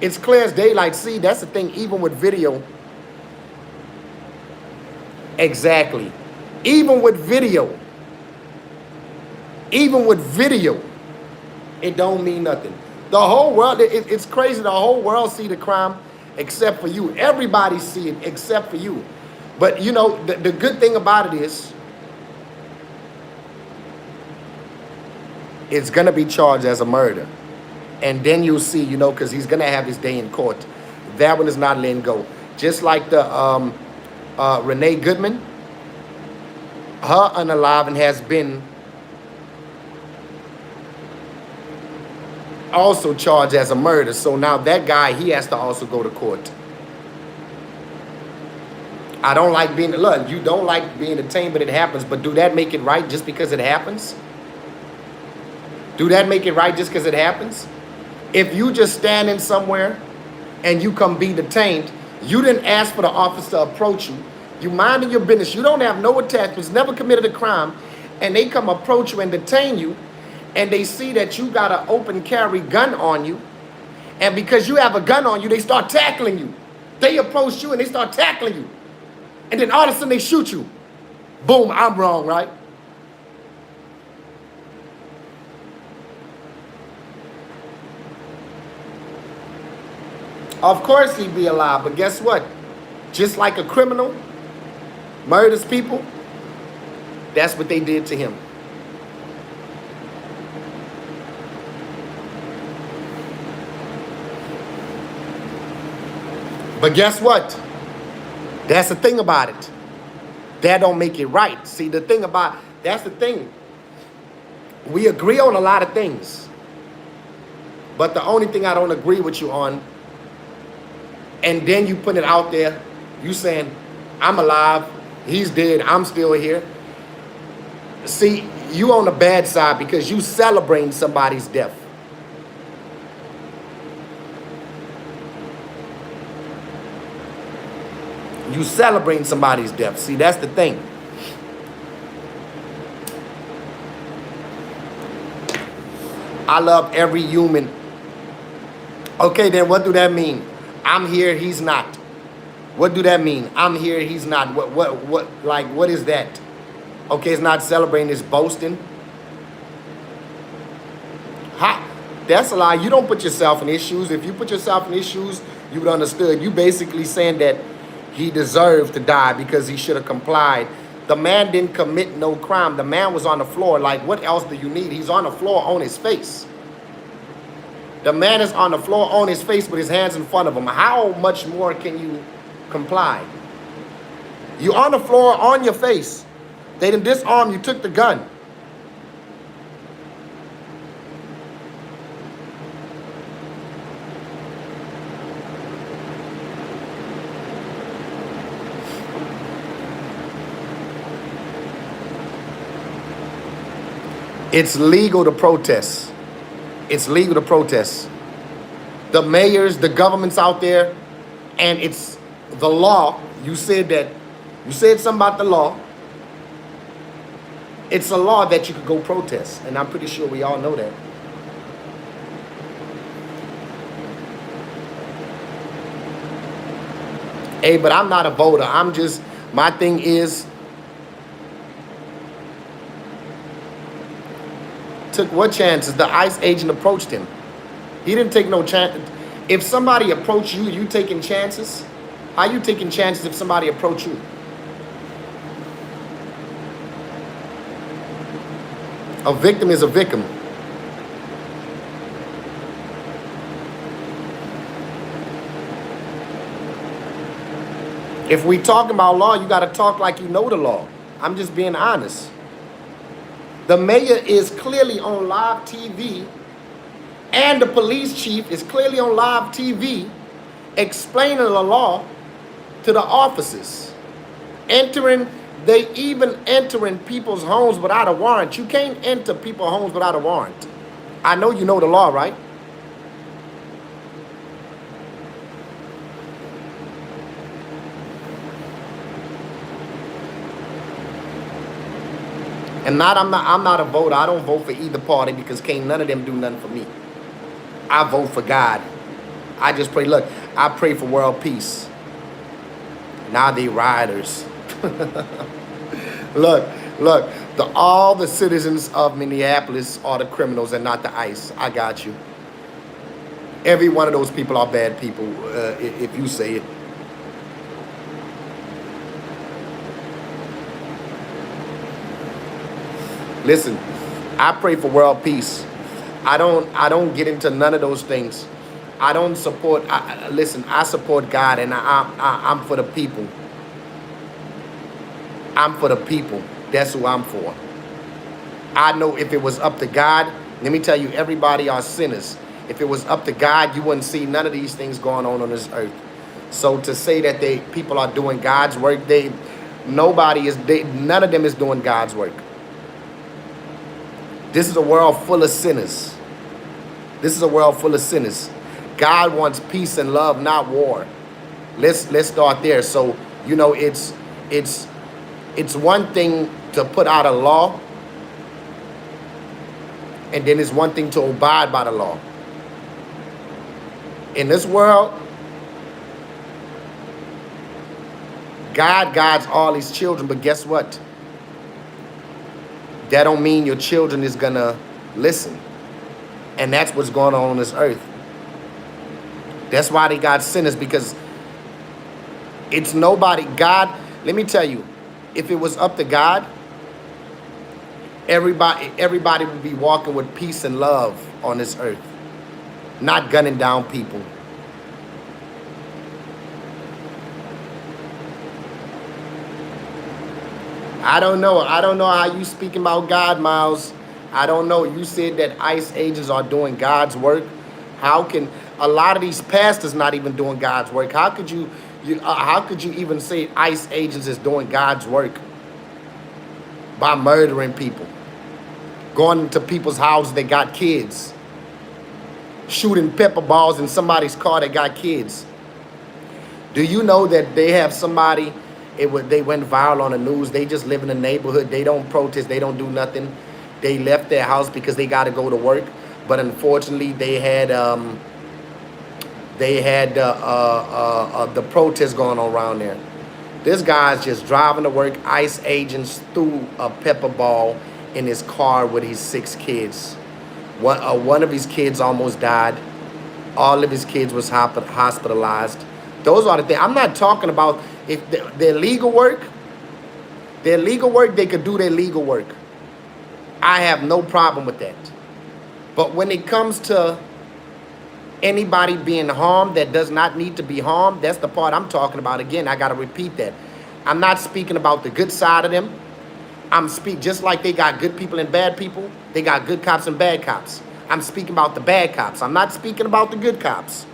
It's clear as daylight. See, that's the thing, even with video. Exactly. Even with video, it don't mean nothing. The whole world, it's crazy. The whole world see the crime except for you. Everybody see it except for you. But you know, the good thing about it is, it's going to be charged as a murder. And then you'll see, you know, because he's going to have his day in court. That one is not letting go. Just like the Renee Goodman, her unaliving has been also charged as a murder. So now that guy, he has to also go to court. I don't like being, look, you don't like being detained, but it happens. But do that make it right just because it happens? Do that make it right just because it happens? If you just standing somewhere and you come be detained, you didn't ask for the officer to approach you. You minding your business. You don't have no attachments, never committed a crime, and they come approach you and detain you, and they see that you got an open carry gun on you, And because you have a gun on you, they start tackling you. They approach you and they start tackling you. And then all of a sudden they shoot you. Boom, I'm wrong, right? Of course he'd be alive, but guess what? Just like a criminal murders people, that's what they did to him. But guess what? That's the thing about it. That don't make it right. See, the thing about, that's the thing. We agree on a lot of things. But the only thing I don't agree with you on, and then you put it out there, you saying, I'm alive, he's dead, I'm still here. See, you on the bad side because you celebrating somebody's death. You celebrating somebody's death. See, that's the thing. I love every human. Okay, then what do that mean? I'm here, he's not. What do that mean? I'm here, he's not. What is that? Okay, it's not celebrating, it's boasting. That's a lie. You don't put yourself in his shoes. If you put yourself in his shoes, you would understood. You basically saying that he deserved to die because he should have complied. The man didn't commit no crime. The man was on the floor. Like, what else do you need? He's on the floor on his face. The man is on the floor on his face with his hands in front of him. How much more can you comply? You on the floor on your face. They didn't disarm you, took the gun. It's legal to protest. It's legal to protest. The mayors, the governments out there, and it's the law. You said that, you said something about the law. It's a law that you could go protest, and I'm pretty sure we all know that. Hey, but I'm not a voter. I'm just, my thing is, took what chances? The ICE agent approached him. He didn't take no chance. If somebody approached you, you taking chances? How you taking chances if somebody approach you? A victim is a victim. If we talking about law, you got to talk like you know the law. I'm just being honest. The mayor is clearly on live TV, and the police chief is clearly on live TV explaining the law to the officers. They even entering people's homes without a warrant. You can't enter people's homes without a warrant. I know you know the law, right? And I'm not a voter. I don't vote for either party because can't none of them do nothing for me. I vote for God. I just pray. Look, I pray for world peace. Now they rioters. Look. All the citizens of Minneapolis are the criminals and not the ICE. I got you. Every one of those people are bad people, if you say it. Listen, I pray for world peace. I don't get into none of those things. I don't support. Listen, I support God, and I'm for the people. I'm for the people. That's who I'm for. I know if it was up to God, let me tell you, everybody are sinners. If it was up to God, you wouldn't see none of these things going on this earth. So to say that people are doing God's work, none of them is doing God's work. This is a world full of sinners. This is a world full of sinners. God wants peace and love, not war. Let's start there. So, you know, it's one thing to put out a law, and then it's one thing to abide by the law. In this world, God guides all his children, but guess what? That don't mean your children is gonna listen. And that's what's going on this earth. That's why they got sinners, because it's nobody. God, let me tell you, if it was up to God, everybody would be walking with peace and love on this earth, not gunning down people. I don't know. I don't know how you speaking about God, Miles. I don't know. You said that ICE agents are doing God's work. How can a lot of these pastors not even doing God's work? How could you even say ICE agents is doing God's work by murdering people, going into people's houses that got kids, shooting pepper balls in somebody's car that got kids? Do you know that they have somebody? They went viral on the news. They just live in the neighborhood. They don't protest. They don't do nothing. They left their house because they got to go to work. But unfortunately, they had the protest going on around there. This guy's just driving to work. ICE agents threw a pepper ball in his car with his 6 kids. One of his kids almost died. All of his kids was hospitalized. Those are the things. I'm not talking about if their legal work. Their legal work, they could do their legal work. I have no problem with that. But when it comes to anybody being harmed that does not need to be harmed, that's the part I'm talking about. Again, I got to repeat that. I'm not speaking about the good side of them. I'm speaking just like they got good people and bad people. They got good cops and bad cops. I'm speaking about the bad cops. I'm not speaking about the good cops.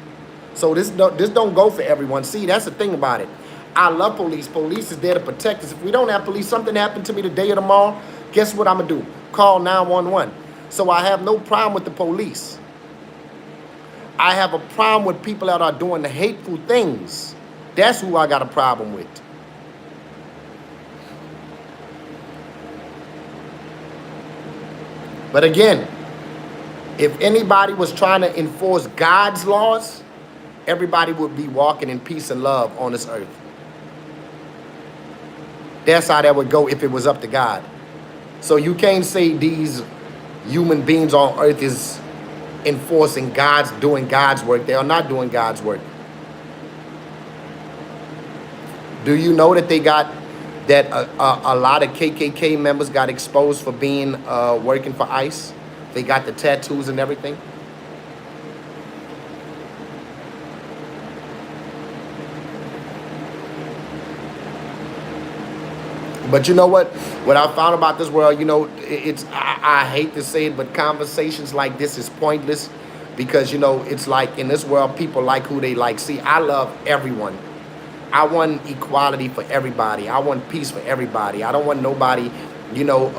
So this don't go for everyone. See, that's the thing about it. I love police. Police is there to protect us. If we don't have police, something happened to me today or tomorrow, guess what I'm going to do? Call 911. So I have no problem with the police. I have a problem with people that are doing the hateful things. That's who I got a problem with. But again, if anybody was trying to enforce God's laws, everybody would be walking in peace and love on this earth. That's how that would go if it was up to God. So you can't say these human beings on earth is enforcing doing God's work. They are not doing God's work. Do you know that they got that a lot of KKK members got exposed for being working for ICE? They got the tattoos and everything. But you know what? What I found about this world, you know, I hate to say it, but conversations like this is pointless because, you know, it's like in this world, people like who they like. See, I love everyone. I want equality for everybody. I want peace for everybody. I don't want nobody, you know,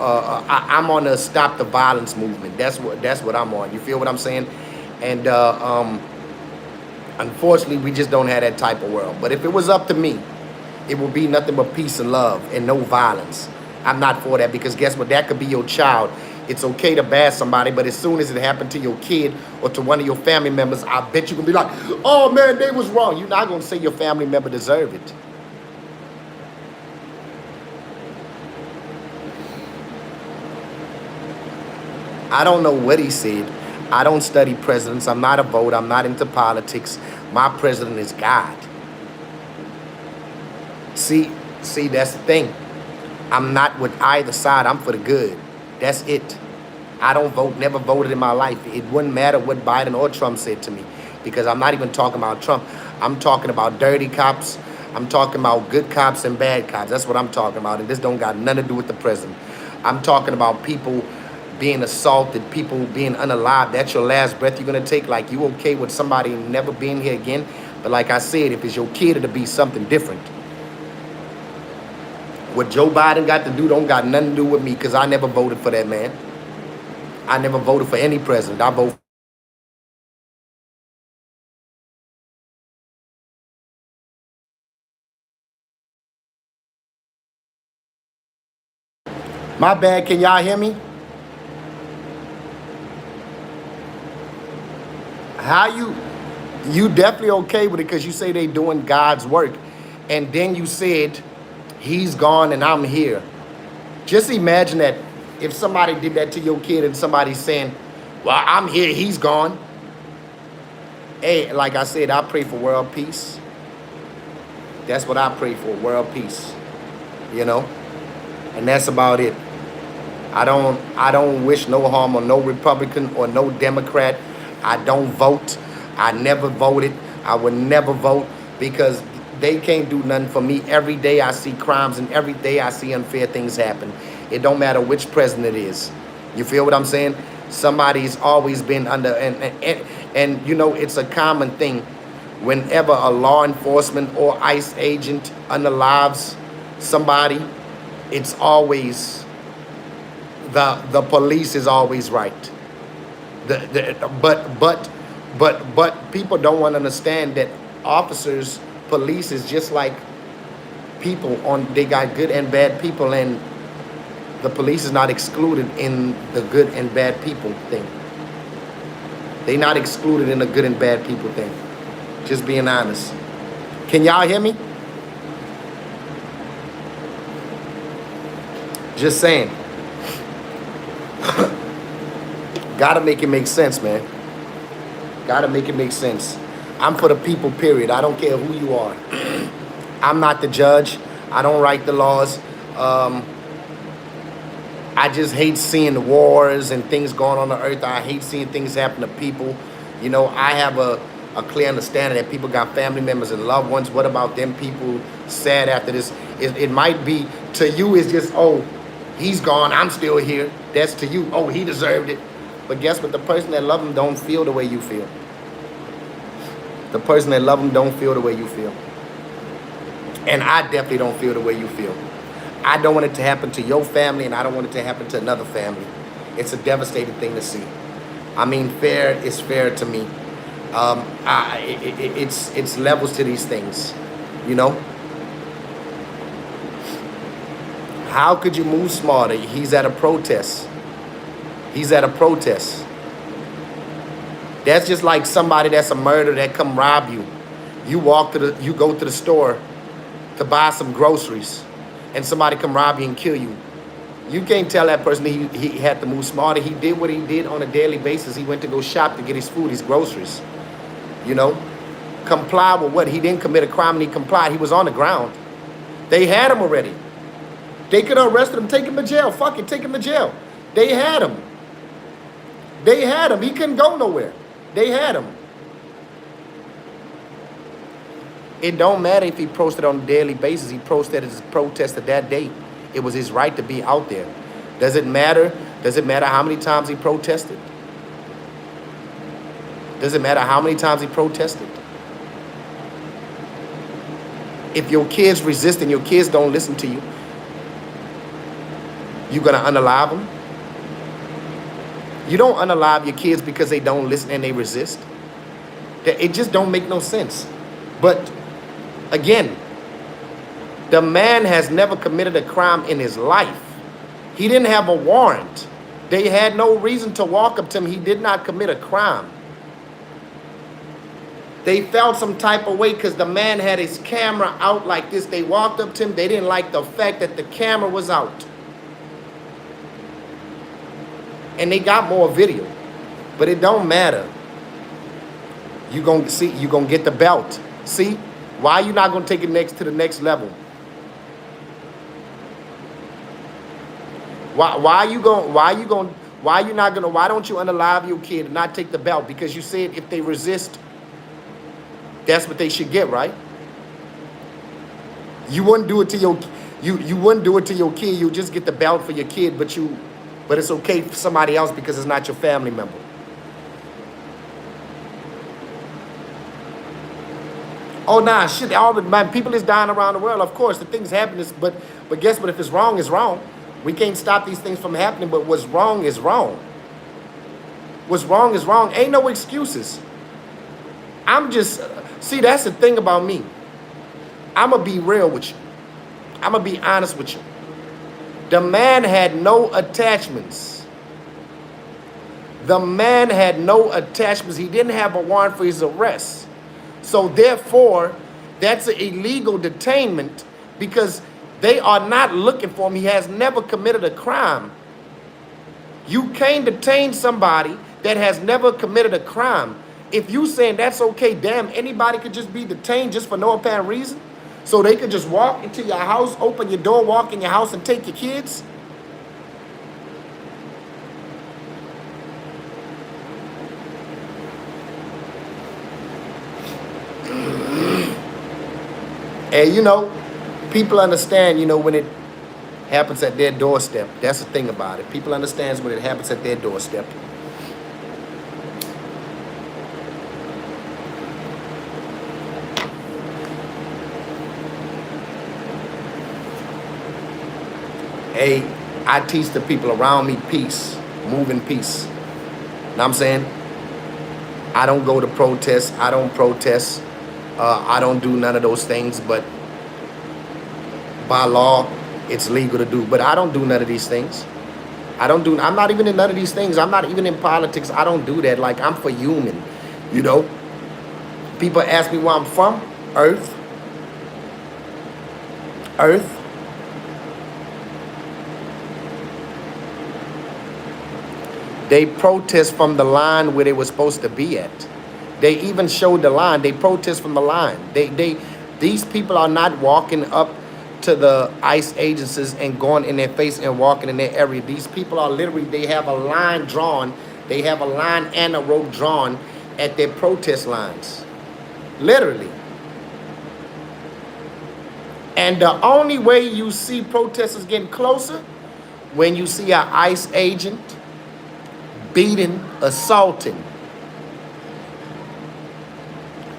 I'm on the stop the violence movement. That's what I'm on. You feel what I'm saying? And unfortunately, we just don't have that type of world. But if it was up to me, it will be nothing but peace and love and no violence. I'm not for that because guess what? That could be your child. It's okay to bash somebody, but as soon as it happened to your kid or to one of your family members, I bet you can be like, oh man, they was wrong. You're not going to say your family member deserved it. I don't know what he said. I don't study presidents. I'm not a voter. I'm not into politics. My president is God. See, that's the thing. I'm not with either side. I'm for the good. That's it. I don't vote, never voted in my life. It wouldn't matter what Biden or Trump said to me because I'm not even talking about Trump. I'm talking about dirty cops. I'm talking about good cops and bad cops. That's what I'm talking about. And this don't got nothing to do with the president. I'm talking about people being assaulted, people being unalived. That's your last breath you're going to take. Like, you okay with somebody never being here again? But like I said, if it's your kid, it'll be something different. What Joe Biden got to do don't got nothing to do with me because I never voted for that man. I never voted for any president. I vote. My bad. Can y'all hear me? How you You definitely okay with it because you say they doing God's work. And then you said, he's gone and I'm here. Just imagine that if somebody did that to your kid and somebody's saying, well, I'm here, he's gone. Hey, like I said, I pray for world peace. That's what I pray for, world peace. You know? And that's about it. I don't wish no harm on no Republican or no Democrat. I don't vote. I never voted. I would never vote because they can't do nothing for me. Every day I see crimes and every day I see unfair things happen. It don't matter which president it is. You feel what I'm saying? Somebody's always been under, and you know, it's a common thing. Whenever a law enforcement or ICE agent unalives somebody, it's always the police is always right. But people don't want to understand that officers, police is just like people. They got good and bad people, and the police is not excluded in the good and bad people thing. They not excluded in the good and bad people thing. Just being honest. Can y'all hear me? Just saying. Gotta make it make sense, man. Gotta make it make sense. I'm for the people, period. I don't care who you are. I'm not the judge. I don't write the laws. I just hate seeing wars and things going on the earth. I hate seeing things happen to people. You know, I have a clear understanding that people got family members and loved ones. What about them people sad after this? It might be, to you, it's just, oh, he's gone, I'm still here. That's to you, oh, he deserved it. But guess what? The person that love him don't feel the way you feel. The person that love him don't feel the way you feel. And I definitely don't feel the way you feel. I don't want it to happen to your family, and I don't want it to happen to another family. It's a devastating thing to see. I mean, fair is fair to me. It's levels to these things, you know? How could you move smarter? He's at a protest. He's at a protest. That's just like somebody that's a murderer that come rob you. You go to the store to buy some groceries, and somebody come rob you and kill you. You can't tell that person he had to move smarter. He did what he did on a daily basis. He went to go shop to get his food, his groceries. You know, comply with what? He didn't commit a crime and he complied. He was on the ground. They had him already. They could have arrested him, take him to jail. Fuck it, take him to jail. They had him. They had him. He couldn't go nowhere. They had him. It don't matter if he protested on a daily basis. He protested that day. It was his right to be out there. Does it matter? Does it matter how many times he protested? Does it matter how many times he protested? If your kids resist and your kids don't listen to you, you gonna unalive them? You don't unalive your kids because they don't listen and they resist. It just don't make no sense. But again, the man has never committed a crime in his life. He didn't have a warrant. They had no reason to walk up to him. He did not commit a crime. They felt some type of way because the man had his camera out like this. They walked up to him. They didn't like the fact that the camera was out. And they got more video. But it don't matter. You're going to get the belt. See? Why are you not going to take it to the next level? Why don't you unalive your kid and not take the belt? Because you said if they resist, that's what they should get, right? You wouldn't do it to you wouldn't do it to your kid. You just get the belt for your kid, but it's okay for somebody else because it's not your family member. Oh nah, shit! People is dying around the world. Of course, the things happen. But guess what? If it's wrong, it's wrong. We can't stop these things from happening. But what's wrong is wrong. What's wrong is wrong. Ain't no excuses. See, that's the thing about me. I'm gonna be real with you. I'm gonna be honest with you. The man had no attachments. The man had no attachments. He didn't have a warrant for his arrest. So therefore, that's an illegal detainment because they are not looking for him. He has never committed a crime. You can't detain somebody that has never committed a crime. If you saying that's okay, damn, anybody could just be detained just for no apparent reason? So they could just walk into your house, open your door, walk in your house and take your kids? And you know, people understand, you know, when it happens at their doorstep. That's the thing about it. People understand when it happens at their doorstep. Hey, I teach the people around me peace, move in peace. Know what I'm saying? I don't go to protests. I don't protest. I don't do none of those things, but by law, it's legal to do. But I don't do none of these things. I'm not even in none of these things. I'm not even in politics. I don't do that. Like, I'm for human, you know? People ask me where I'm from. Earth. Earth. They protest from the line where they were supposed to be at. They even showed the line. They protest from the line. These people are not walking up to the ICE agencies and going in their face and walking in their area. These people are literally, they have a line drawn. They have a line and a rope drawn at their protest lines. Literally. And the only way you see protesters getting closer, when you see an ICE agent beating, assaulting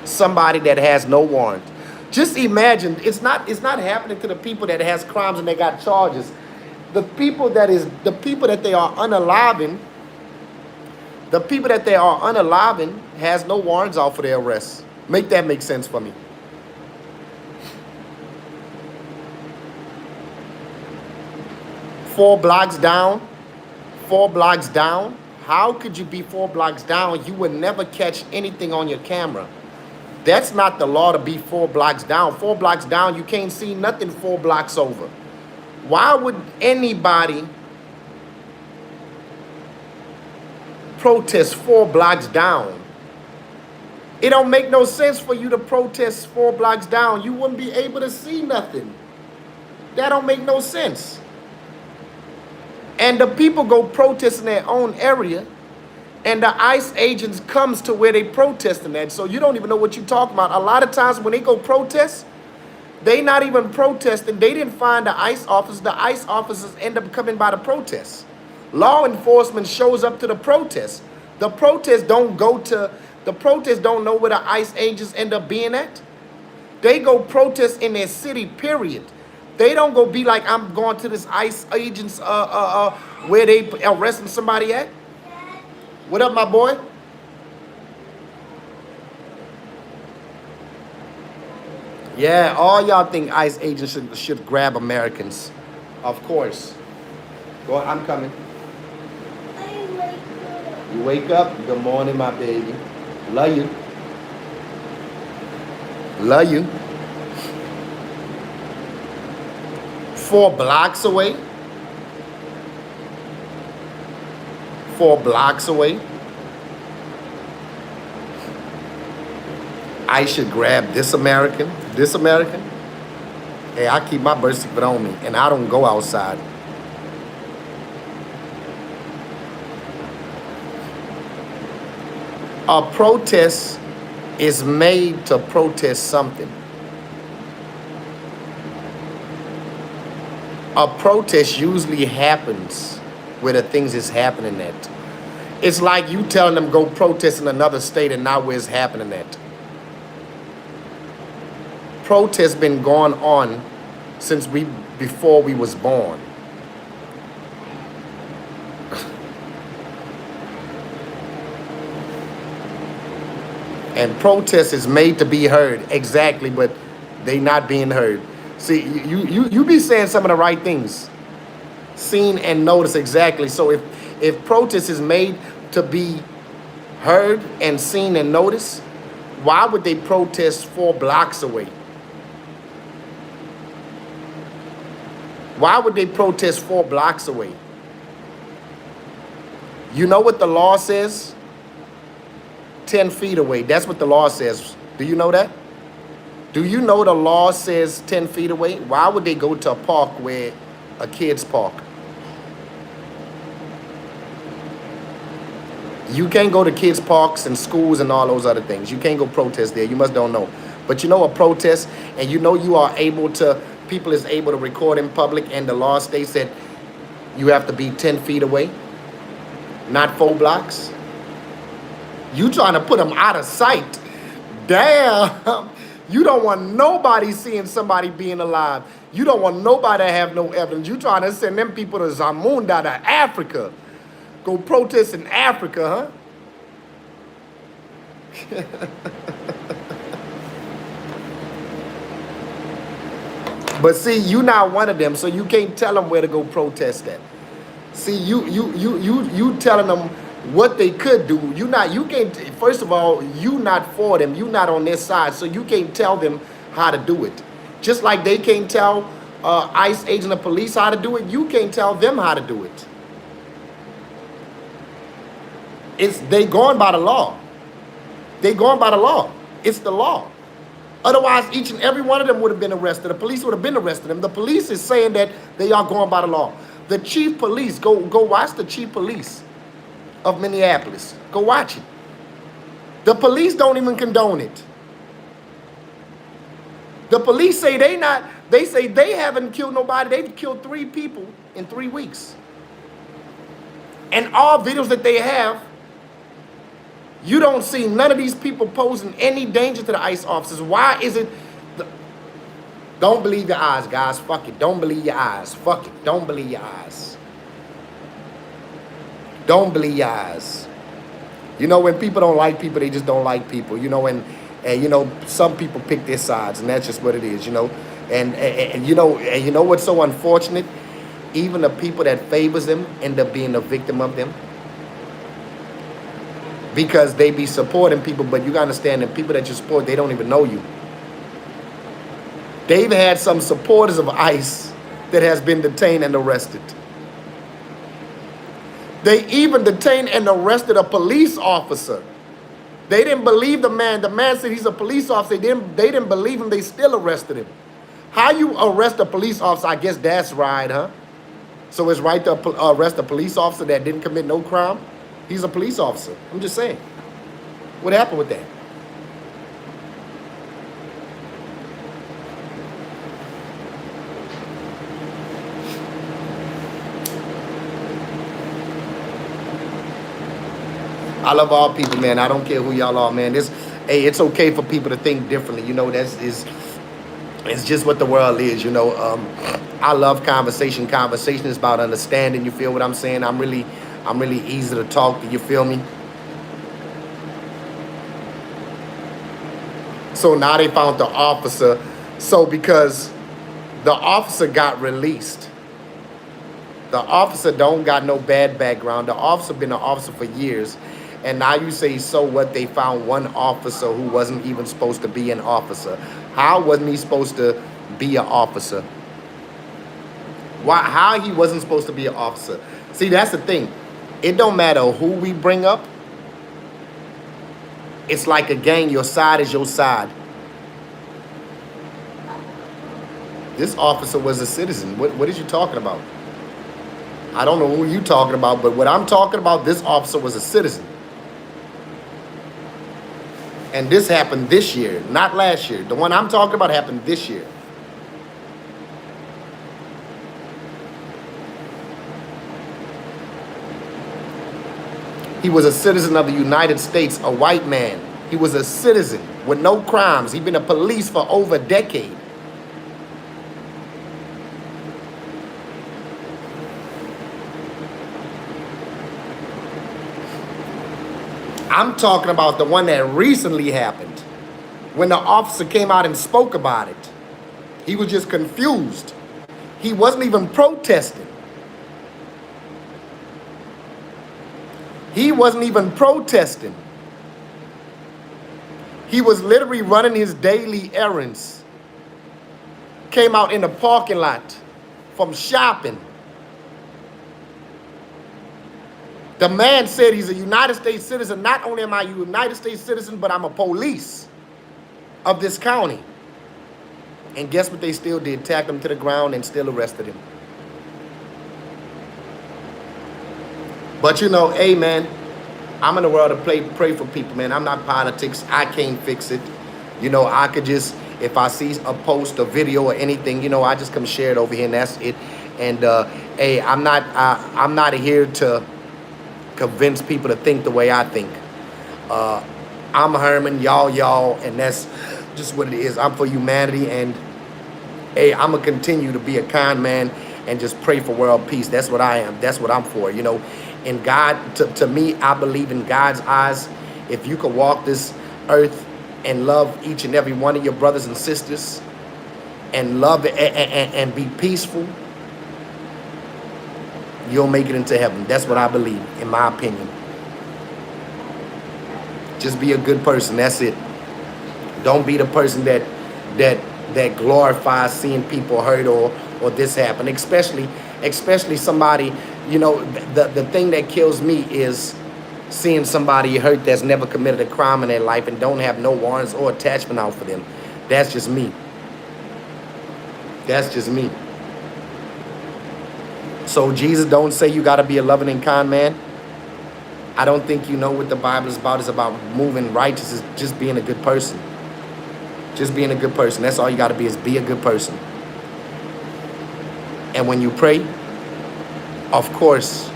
somebody that has no warrant. Just imagine, it's not happening to the people that has crimes and they got charges. The people that they are unaliving, has no warrants out for their arrest. Make that make sense for me. Four blocks down. How could you be 4 blocks down? You would never catch anything on your camera. That's not the law to be 4 blocks down. 4 blocks down, you can't see nothing 4 blocks over. Why would anybody protest 4 blocks down? It don't make no sense for you to protest 4 blocks down. You wouldn't be able to see nothing. That don't make no sense. And the people go protest in their own area, and the ICE agents comes to where they protesting at. So you don't even know what you're talking about. A lot of times when they go protest, they not even protesting. They didn't find the ICE officers. The ICE officers end up coming by the protest. Law enforcement shows up to the protest. The protest don't know where the ICE agents end up being at. They go protest in their city, period. They don't go be like, I'm going to this ICE agents where they arresting somebody at. What up, my boy? Yeah, all y'all think ICE agents should grab Americans. Of course. Go on, I'm coming. You wake up? Good morning, my baby. Love you. Love you. 4 blocks away. 4 blocks away. I should grab this American. This American. Hey, I keep my birth certificate on me, and I don't go outside. A protest is made to protest something. A protest usually happens where the things is happening at. It's like you telling them go protest in another state and not where it's happening at. Protests been going on since before we was born. And protest is made to be heard, exactly, but they not being heard. See, you be saying some of the right things. Seen and noticed, exactly. So if protest is made to be heard and seen and noticed, Why would they protest 4 blocks away? Why would they protest 4 blocks away? You know what the law says? 10 feet away. That's what the law says. Do you know that? Do you know the law says 10 feet away? Why would they go to a park where a kid's park? You can't go to kids' parks and schools and all those other things. You can't go protest there. You must don't know. But you know a protest, and you know you are able to, people is able to record in public, and the law states that you have to be 10 feet away, not 4 blocks. You trying to put them out of sight. Damn. You don't want nobody seeing somebody being alive. You don't want nobody to have no evidence. You trying to send them people to Zamunda, to Africa. Go protest in Africa, huh? But see, you not one of them, so you can't tell them where to go protest at. See, you telling them what they could do. You can't, first of all, you not for them. You not on their side, so you can't tell them how to do it. Just like they can't tell ICE agent or police how to do it, you can't tell them how to do it. They going by the law. They going by the law. It's the law. Otherwise, each and every one of them would have been arrested. The police would have been arrested them. The police is saying that they are going by the law. The chief police, go watch the chief police of Minneapolis. Go watch it. The police don't even condone it. The police say they say they haven't killed nobody. They've killed 3 people in 3 weeks. And all videos that they have, you don't see none of these people posing any danger to the ICE officers. Why is it? Don't believe your eyes, guys. Fuck it. Don't believe your eyes. Fuck it. Don't believe your eyes. Don't believe your eyes. You know, when people don't like people, they just don't like people. You know, and you know, some people pick their sides, and that's just what it is. You know, and you know what's so unfortunate? Even the people that favors them end up being a victim of them. Because they be supporting people, but you gotta understand that people that you support, they don't even know you. They've had some supporters of ICE that has been detained and arrested. They even detained and arrested a police officer. They didn't believe the man. The man said he's a police officer. They didn't believe him. They still arrested him. How you arrest a police officer? I guess that's right, huh? So it's right to arrest a police officer that didn't commit no crime? He's a police officer. I'm just saying. What happened with that? I love all people, man. I don't care who y'all are, man. Hey, it's okay for people to think differently. You know, it's just what the world is, you know. I love conversation. Conversation is about understanding. You feel what I'm saying? I'm really easy to talk to, you feel me? So now they found the officer. So because the officer got released, the officer don't got no bad background. The officer been an officer for years. And now you say, so what? They found one officer who wasn't even supposed to be an officer. How wasn't he supposed to be an officer? Why? How he wasn't supposed to be an officer? See, that's the thing. It don't matter who we bring up. It's like a gang. Your side is your side. This officer was a citizen. What is you talking about? I don't know who you talking about, but what I'm talking about, this officer was a citizen. And this happened this year, not last year. The one I'm talking about happened this year. He was a citizen of the United States, a white man. He was a citizen with no crimes. He'd been a police for over a decade. I'm talking about the one that recently happened, when the officer came out and spoke about it. He was just confused. He wasn't even protesting. He wasn't even protesting. He was literally running his daily errands. Came out in the parking lot from shopping. The man said he's a United States citizen. Not only am I a United States citizen, but I'm a police of this county. And guess what they still did? Tacked him to the ground and still arrested him. But you know, hey man, I'm in the world to pray for people, man. I'm not politics. I can't fix it. You know, I could just, if I see a post, a video, or anything, you know, I just come share it over here, and that's it. And hey, I'm not here to convince people to think the way I think. I'm Herman, y'all, and that's just what it is. I'm for humanity, and hey, I'm gonna continue to be a kind man and just pray for world peace. That's what I am. That's what I'm for, you know. And God, to me, I believe in God's eyes. If you can walk this earth and love each and every one of your brothers and sisters, and love it and be peaceful, you'll make it into heaven. That's what I believe, in my opinion. Just be a good person. That's it. Don't be the person that glorifies seeing people hurt or this happen. Especially somebody, you know, the thing that kills me is seeing somebody hurt that's never committed a crime in their life and don't have no warrants or attachment out for them. That's just me. That's just me. So Jesus don't say you got to be a loving and kind man. I don't think you know what the Bible is about. It's about moving righteous, is just being a good person. Just being a good person. That's all you got to be, is be a good person. And when you pray, of course,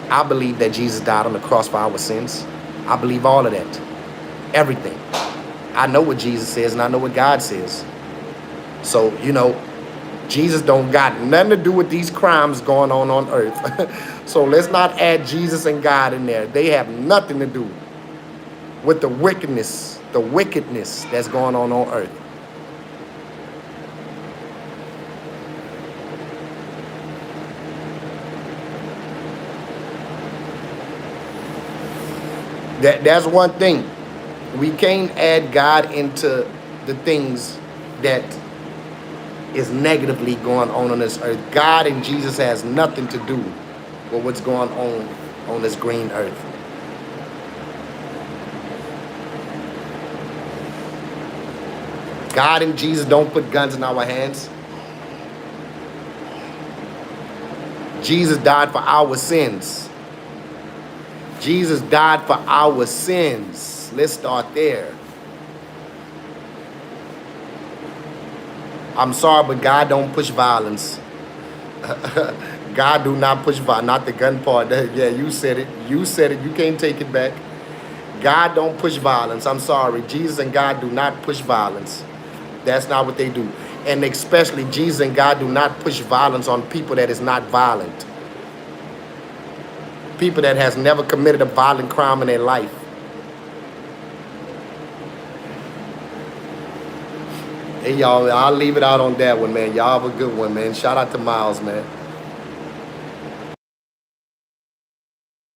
I believe that Jesus died on the cross for our sins. I believe all of that. Everything. I know what Jesus says and I know what God says. So, you know, Jesus don't got nothing to do with these crimes going on earth. So let's not add Jesus and God in there. They have nothing to do with the wickedness that's going on earth. That's one thing. We can't add God into the things that is negatively going on this earth. God and Jesus has nothing to do with what's going on this green earth. God and Jesus don't put guns in our hands. Jesus died for our sins. Jesus died for our sins. Let's start there. I'm sorry, but God don't push violence. God do not push violence. Not the gun part. Yeah, you said it. You said it. You can't take it back. God don't push violence. I'm sorry. Jesus and God do not push violence. That's not what they do. And especially Jesus and God do not push violence on people that is not violent. People that has never committed a violent crime in their life. Hey, y'all, I'll leave it out on that one, man. Y'all have a good one, man. Shout out to Miles, man.